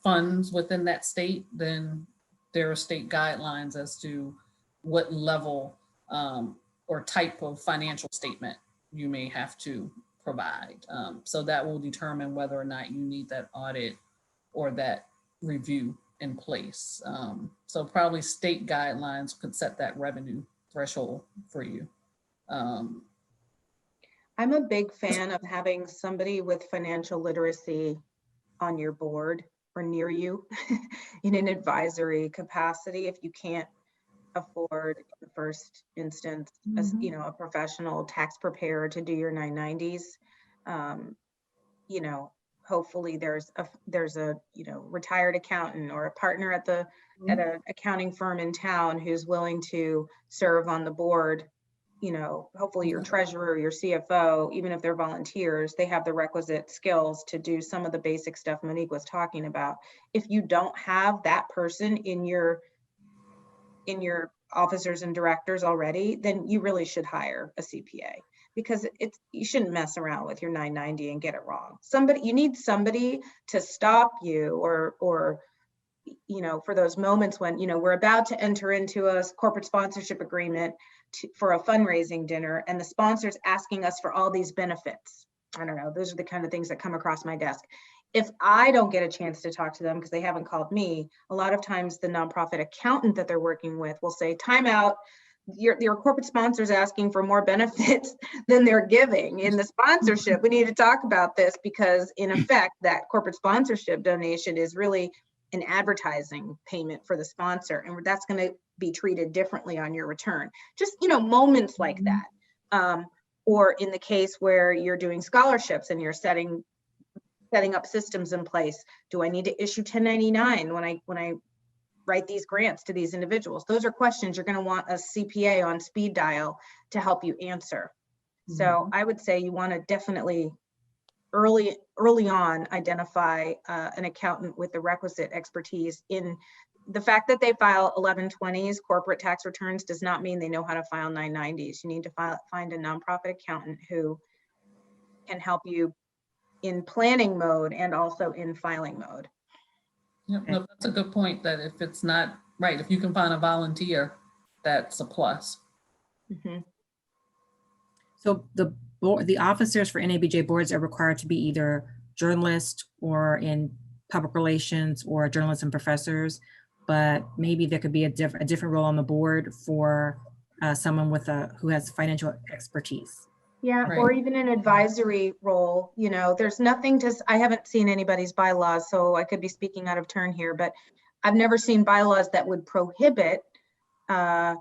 funds within that state, then there are state guidelines as to what level or type of financial statement you may have to provide. So that will determine whether or not you need that audit or that review in place. So probably state guidelines could set that revenue threshold for you. I'm a big fan of having somebody with financial literacy on your board or near you in an advisory capacity if you can't afford in the first instance as a professional tax preparer to do your 990s. Hopefully there's a retired accountant or a partner at an accounting firm in town who's willing to serve on the board. Hopefully your treasurer, your CFO, even if they're volunteers, they have the requisite skills to do some of the basic stuff Monique was talking about. If you don't have that person in your officers and directors already, then you really should hire a CPA, because you shouldn't mess around with your 990 and get it wrong. You need somebody to stop you, or for those moments when, we're about to enter into a corporate sponsorship agreement for a fundraising dinner, and the sponsor's asking us for all these benefits. I don't know, those are the kind of things that come across my desk. If I don't get a chance to talk to them because they haven't called me, a lot of times the nonprofit accountant that they're working with will say, time out, your corporate sponsor's asking for more benefits than they're giving in the sponsorship. We need to talk about this, because in effect, that corporate sponsorship donation is really an advertising payment for the sponsor, and that's going to be treated differently on your return. Just, moments like that. Or in the case where you're doing scholarships and you're setting up systems in place. Do I need to issue 1099 when I write these grants to these individuals? Those are questions you're going to want a CPA on speed dial to help you answer. So I would say you want to definitely early on identify an accountant with the requisite expertise. In the fact that they file 1120s corporate tax returns does not mean they know how to file 990s. You need to find a nonprofit accountant who can help you in planning mode and also in filing mode. Yep, no, that's a good point, that if it's not right, if you can find a volunteer, that's a plus. Mm-hmm. So the officers for NABJ boards are required to be either journalists or in public relations or journalism professors, but maybe there could be a different role on the board for someone who has financial expertise. Yeah, Right. Or even an advisory role. There's nothing I haven't seen anybody's bylaws, so I could be speaking out of turn here, but I've never seen bylaws that would prohibit, adding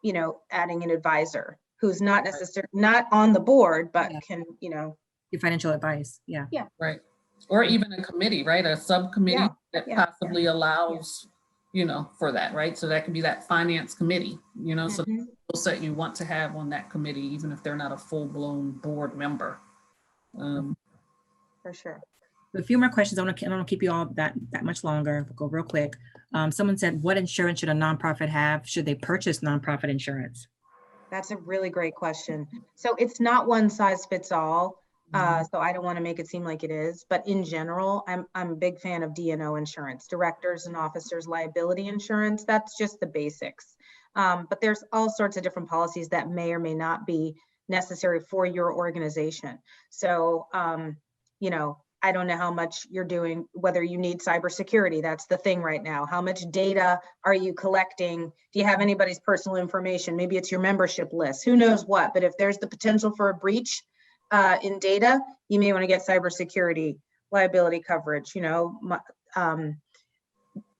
an advisor who's not necessarily not on the board, but can, Your financial advice. Yeah. Yeah. Right. Or even a committee, right? A subcommittee that possibly allows, for that, right? So that could be that finance committee, so the skill set you want to have on that committee, even if they're not a full-blown board member. For sure. A few more questions. I don't want to keep you all that much longer. We'll go real quick. Someone said, what insurance should a nonprofit have? Should they purchase nonprofit insurance? That's a really great question. So it's not one size fits all. So I don't want to make it seem like it is, but in general, I'm a big fan of D&O insurance, directors and officers liability insurance. That's just the basics. But there's all sorts of different policies that may or may not be necessary for your organization. So, I don't know how much you're doing, whether you need cybersecurity. That's the thing right now. How much data are you collecting? Do you have anybody's personal information? Maybe it's your membership list, who knows what, but if there's the potential for a breach in data, you may want to get cybersecurity liability coverage.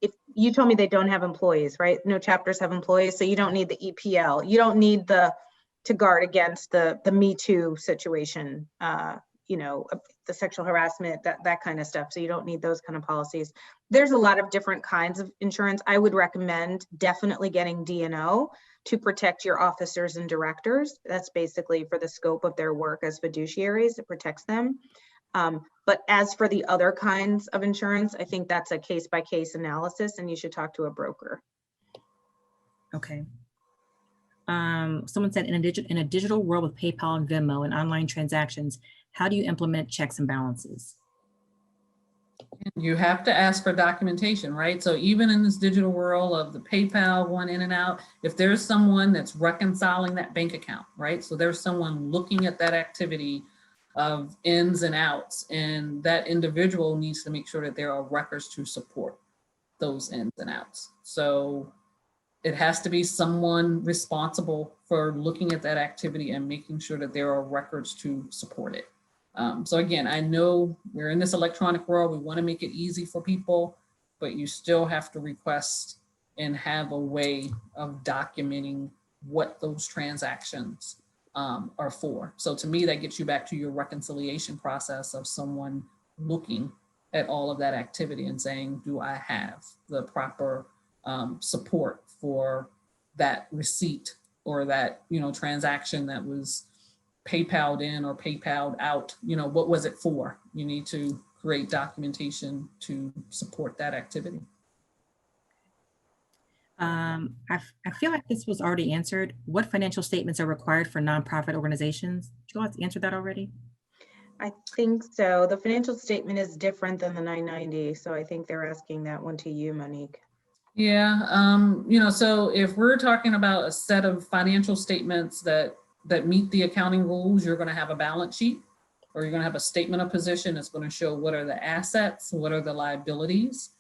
If you told me they don't have employees, right? No chapters have employees, so you don't need the EPL. You don't need to guard against the Me Too situation, the sexual harassment, that kind of stuff. So you don't need those kind of policies. There's a lot of different kinds of insurance. I would recommend definitely getting D&O to protect your officers and directors. That's basically for the scope of their work as fiduciaries. It protects them. But as for the other kinds of insurance, I think that's a case-by-case analysis, and you should talk to a broker. Okay. Someone said, in a digital world with PayPal and Venmo and online transactions, how do you implement checks and balances? You have to ask for documentation, right? So even in this digital world of the PayPal going in and out, if there's someone that's reconciling that bank account, right? So there's someone looking at that activity of ins and outs, and that individual needs to make sure that there are records to support those ins and outs. So it has to be someone responsible for looking at that activity and making sure that there are records to support it. So again, I know we're in this electronic world. We want to make it easy for people, but you still have to request and have a way of documenting what those transactions are for. So to me, that gets you back to your reconciliation process of someone looking at all of that activity and saying, do I have the proper support for that receipt or that, transaction that was PayPal'd in or PayPal'd out, what was it for? You need to create documentation to support that activity. I feel like this was already answered. What financial statements are required for nonprofit organizations? Did you guys answer that already? I think so. The financial statement is different than the 990. So I think they're asking that one to you, Monique. Yeah, so if we're talking about a set of financial statements that meet the accounting rules, you're going to have a balance sheet, or you're going to have a statement of position. It's going to show what are the assets, what are the liabilities,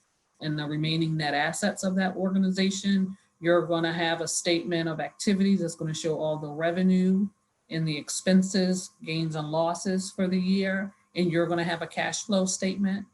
and the remaining net assets of that organization. You're going to have a statement of activities that's going to show all the revenue and the expenses, gains and losses for the year, and you're going to have a cash flow statement.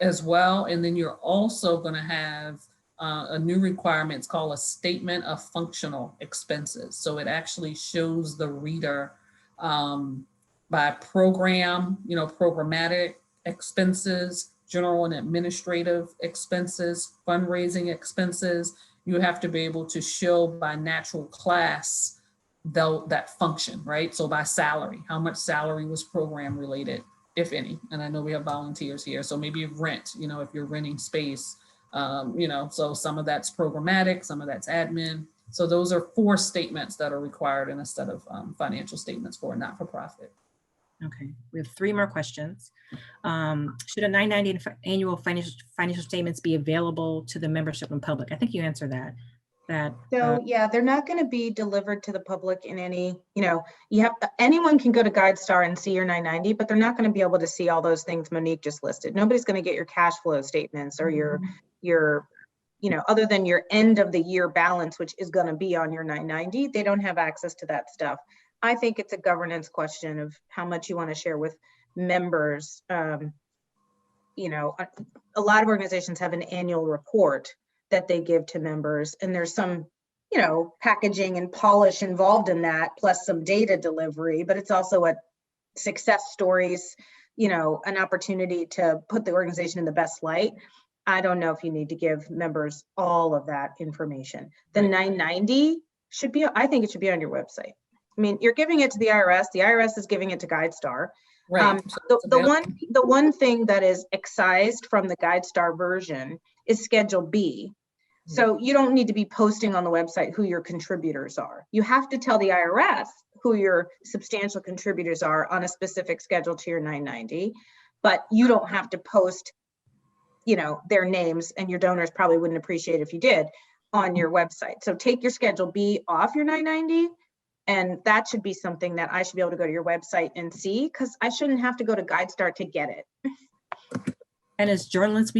As well. And then you're also going to have a new requirement. It's called a statement of functional expenses. So it actually shows the reader by program, programmatic expenses, general and administrative expenses, fundraising expenses. You have to be able to show by natural class that function, right? So by salary, how much salary was program related, if any. And I know we have volunteers here, so maybe rent, if you're renting space, so some of that's programmatic, some of that's admin. So those are 4 statements that are required in a set of financial statements for a not-for-profit. Okay, we have 3 more questions. Should a 990 annual financial statements be available to the membership and public? I think you answered that. So yeah, they're not going to be delivered to the public in any, anyone can go to GuideStar and see your 990, but they're not going to be able to see all those things Monique just listed. Nobody's going to get your cash flow statements or your other than your end of the year balance, which is going to be on your 990. They don't have access to that stuff. I think it's a governance question of how much you want to share with members. A lot of organizations have an annual report that they give to members, and there's some, packaging and polish involved in that, plus some data delivery, but it's also a success stories, an opportunity to put the organization in the best light. I don't know if you need to give members all of that information. The 990 should be, I think it should be on your website. I mean, you're giving it to the IRS is giving it to GuideStar. Right. The one thing that is excised from the GuideStar version is Schedule B. So you don't need to be posting on the website who your contributors are. You have to tell the IRS who your substantial contributors are on a specific schedule to your 990, but you don't have to post, their names, and your donors probably wouldn't appreciate if you did, on your website. So take your Schedule B off your 990, and that should be something that I should be able to go to your website and see, because I shouldn't have to go to GuideStar to get it. And as journalists,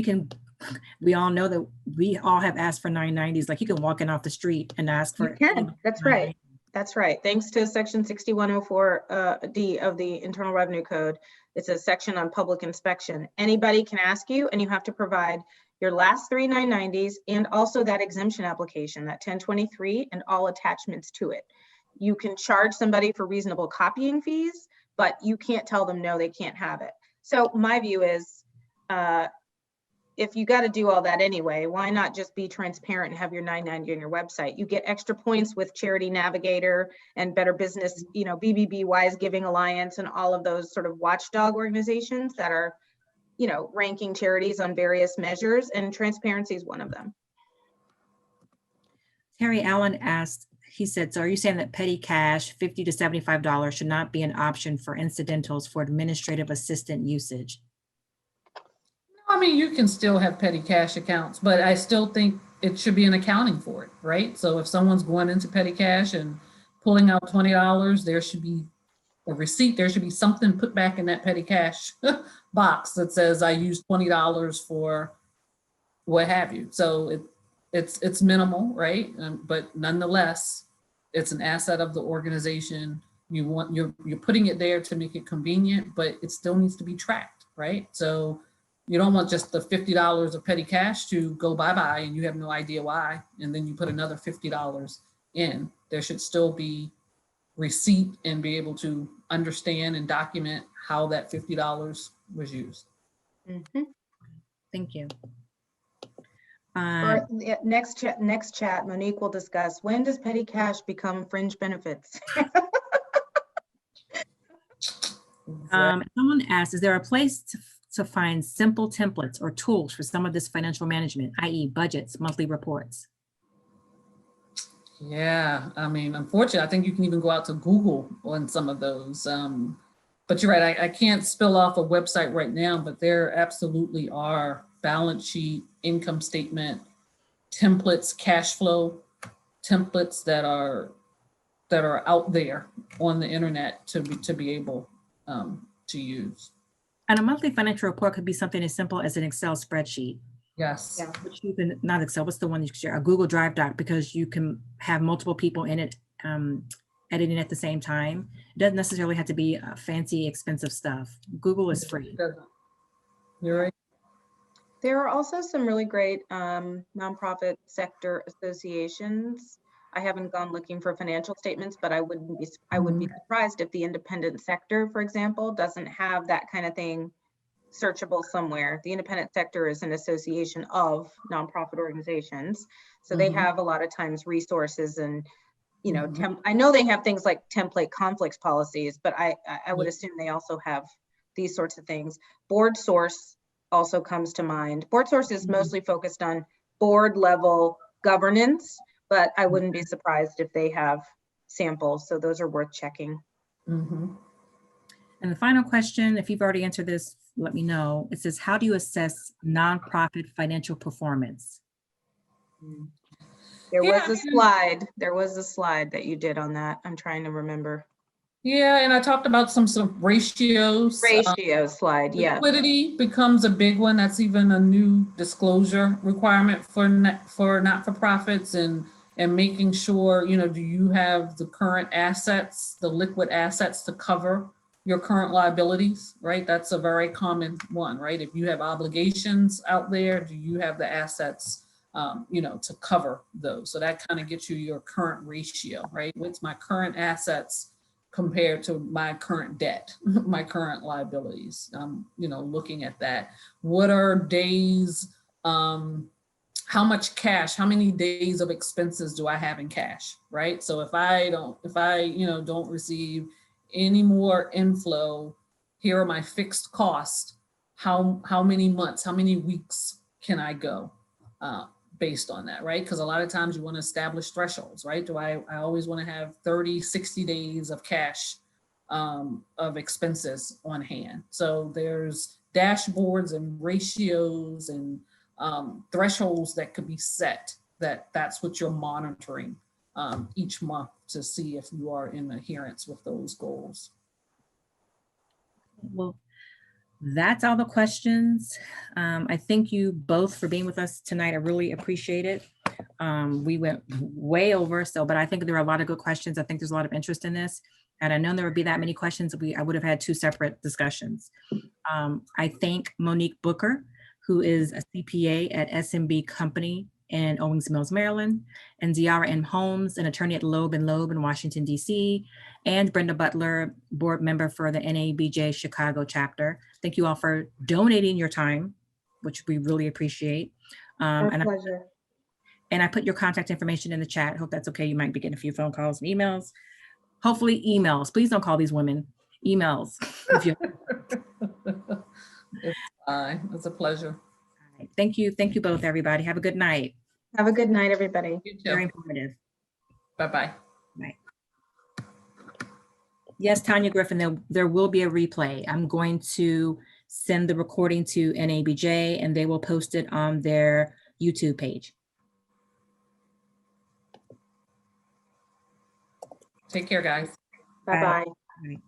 we all know that we all have asked for 990s. Like you can walk in off the street and ask for. You can. That's right. That's right. Thanks to Section 6104 D of the Internal Revenue Code. It's a section on public inspection. Anybody can ask you, and you have to provide your last 3 990s and also that exemption application, that 1023, and all attachments to it. You can charge somebody for reasonable copying fees, but you can't tell them no, they can't have it. So my view is, if you got to do all that anyway, why not just be transparent and have your 990 on your website? You get extra points with Charity Navigator and Better Business, BBB Wise Giving Alliance, and all of those sort of watchdog organizations that are, ranking charities on various measures, and transparency is one of them. Terry Allen asked, he said, so are you saying that petty cash, $50 to $75, should not be an option for incidentals for administrative assistant usage? I mean, you can still have petty cash accounts, but I still think it should be an accounting for it, right? So if someone's going into petty cash and pulling out $20, there should be a receipt. There should be something put back in that petty cash box that says I used $20 for what have you. So it's minimal, right? But nonetheless, it's an asset of the organization. You're putting it there to make it convenient, but it still needs to be tracked, right? So you don't want just the $50 of petty cash to go bye-bye and you have no idea why, and then you put another $50 in. There should still be receipt and be able to understand and document how that $50 was used. Mm-hmm. Thank you. Next chat, Monique will discuss, when does petty cash become fringe benefits? Someone asked, is there a place to find simple templates or tools for some of this financial management, i.e. budgets, monthly reports? Yeah, I mean, unfortunately, I think you can even go out to Google on some of those. But you're right, I can't spill off a website right now, but there absolutely are balance sheet, income statement, templates, cash flow templates that are out there on the internet to be able to use. And a monthly financial report could be something as simple as an Excel spreadsheet. Yes. Yeah. Which you can, not Excel, what's the one you can share? A Google Drive doc, because you can have multiple people in it editing at the same time. It doesn't necessarily have to be fancy, expensive stuff. Google is free. You're right. There are also some really great nonprofit sector associations. I haven't gone looking for financial statements, but I would be surprised if the independent sector, for example, doesn't have that kind of thing searchable somewhere. The independent sector is an association of nonprofit organizations. So they have a lot of times resources and, you know, I know they have things like template conflicts policies, but I would assume they also have these sorts of things. Board Source also comes to mind. Board Source is mostly focused on board level governance, but I wouldn't be surprised if they have samples. So those are worth checking. And the final question, if you've already answered this, let me know. It says, how do you assess nonprofit financial performance? There was a slide that you did on that. I'm trying to remember. Yeah, and I talked about some ratios. Slide, yeah. Liquidity becomes a big one. That's even a new disclosure requirement for not-for-profits, and making sure, you know, do you have the current assets, the liquid assets to cover your current liabilities, right? That's a very common one, right? If you have obligations out there, do you have the assets, you know, to cover those? So that kind of gets you your current ratio, right? What's my current assets compared to my current debt, my current liabilities? You know, looking at that. What are days, how much cash, how many days of expenses do I have in cash, right? So if I you know, don't receive any more inflow, here are my fixed costs. How many months, how many weeks can I go based on that, right? Because a lot of times you want to establish thresholds, right? Do I always want to have 30, 60 days of cash of expenses on hand? So there's dashboards and ratios and thresholds that could be set, that's what you're monitoring each month to see if you are in adherence with those goals. Well, that's all the questions. I thank you both for being with us tonight. I really appreciate it. We went way over, but I think there are a lot of good questions. I think there's a lot of interest in this. And I know there would be that many questions, I would have had 2 separate discussions. I thank Monique Booker, who is a CPA at SMB Company in Owings Mills, Maryland, and Ziara M. Holmes, an attorney at Loeb & Loeb in Washington, D.C., and Brenda Butler, board member for the NABJ Chicago chapter. Thank you all for donating your time, which we really appreciate. Our pleasure. And I put your contact information in the chat. Hope that's okay. You might be getting a few phone calls and emails. Hopefully emails. Please don't call these women. Emails. It's fine. It's a pleasure. Thank you. Thank you both, everybody. Have a good night. Have a good night, everybody. You too. Very informative. Bye-bye. Bye. Yes, Tanya Griffin, there will be a replay. I'm going to send the recording to NABJ and they will post it on their YouTube page. Take care, guys. Bye-bye. All right.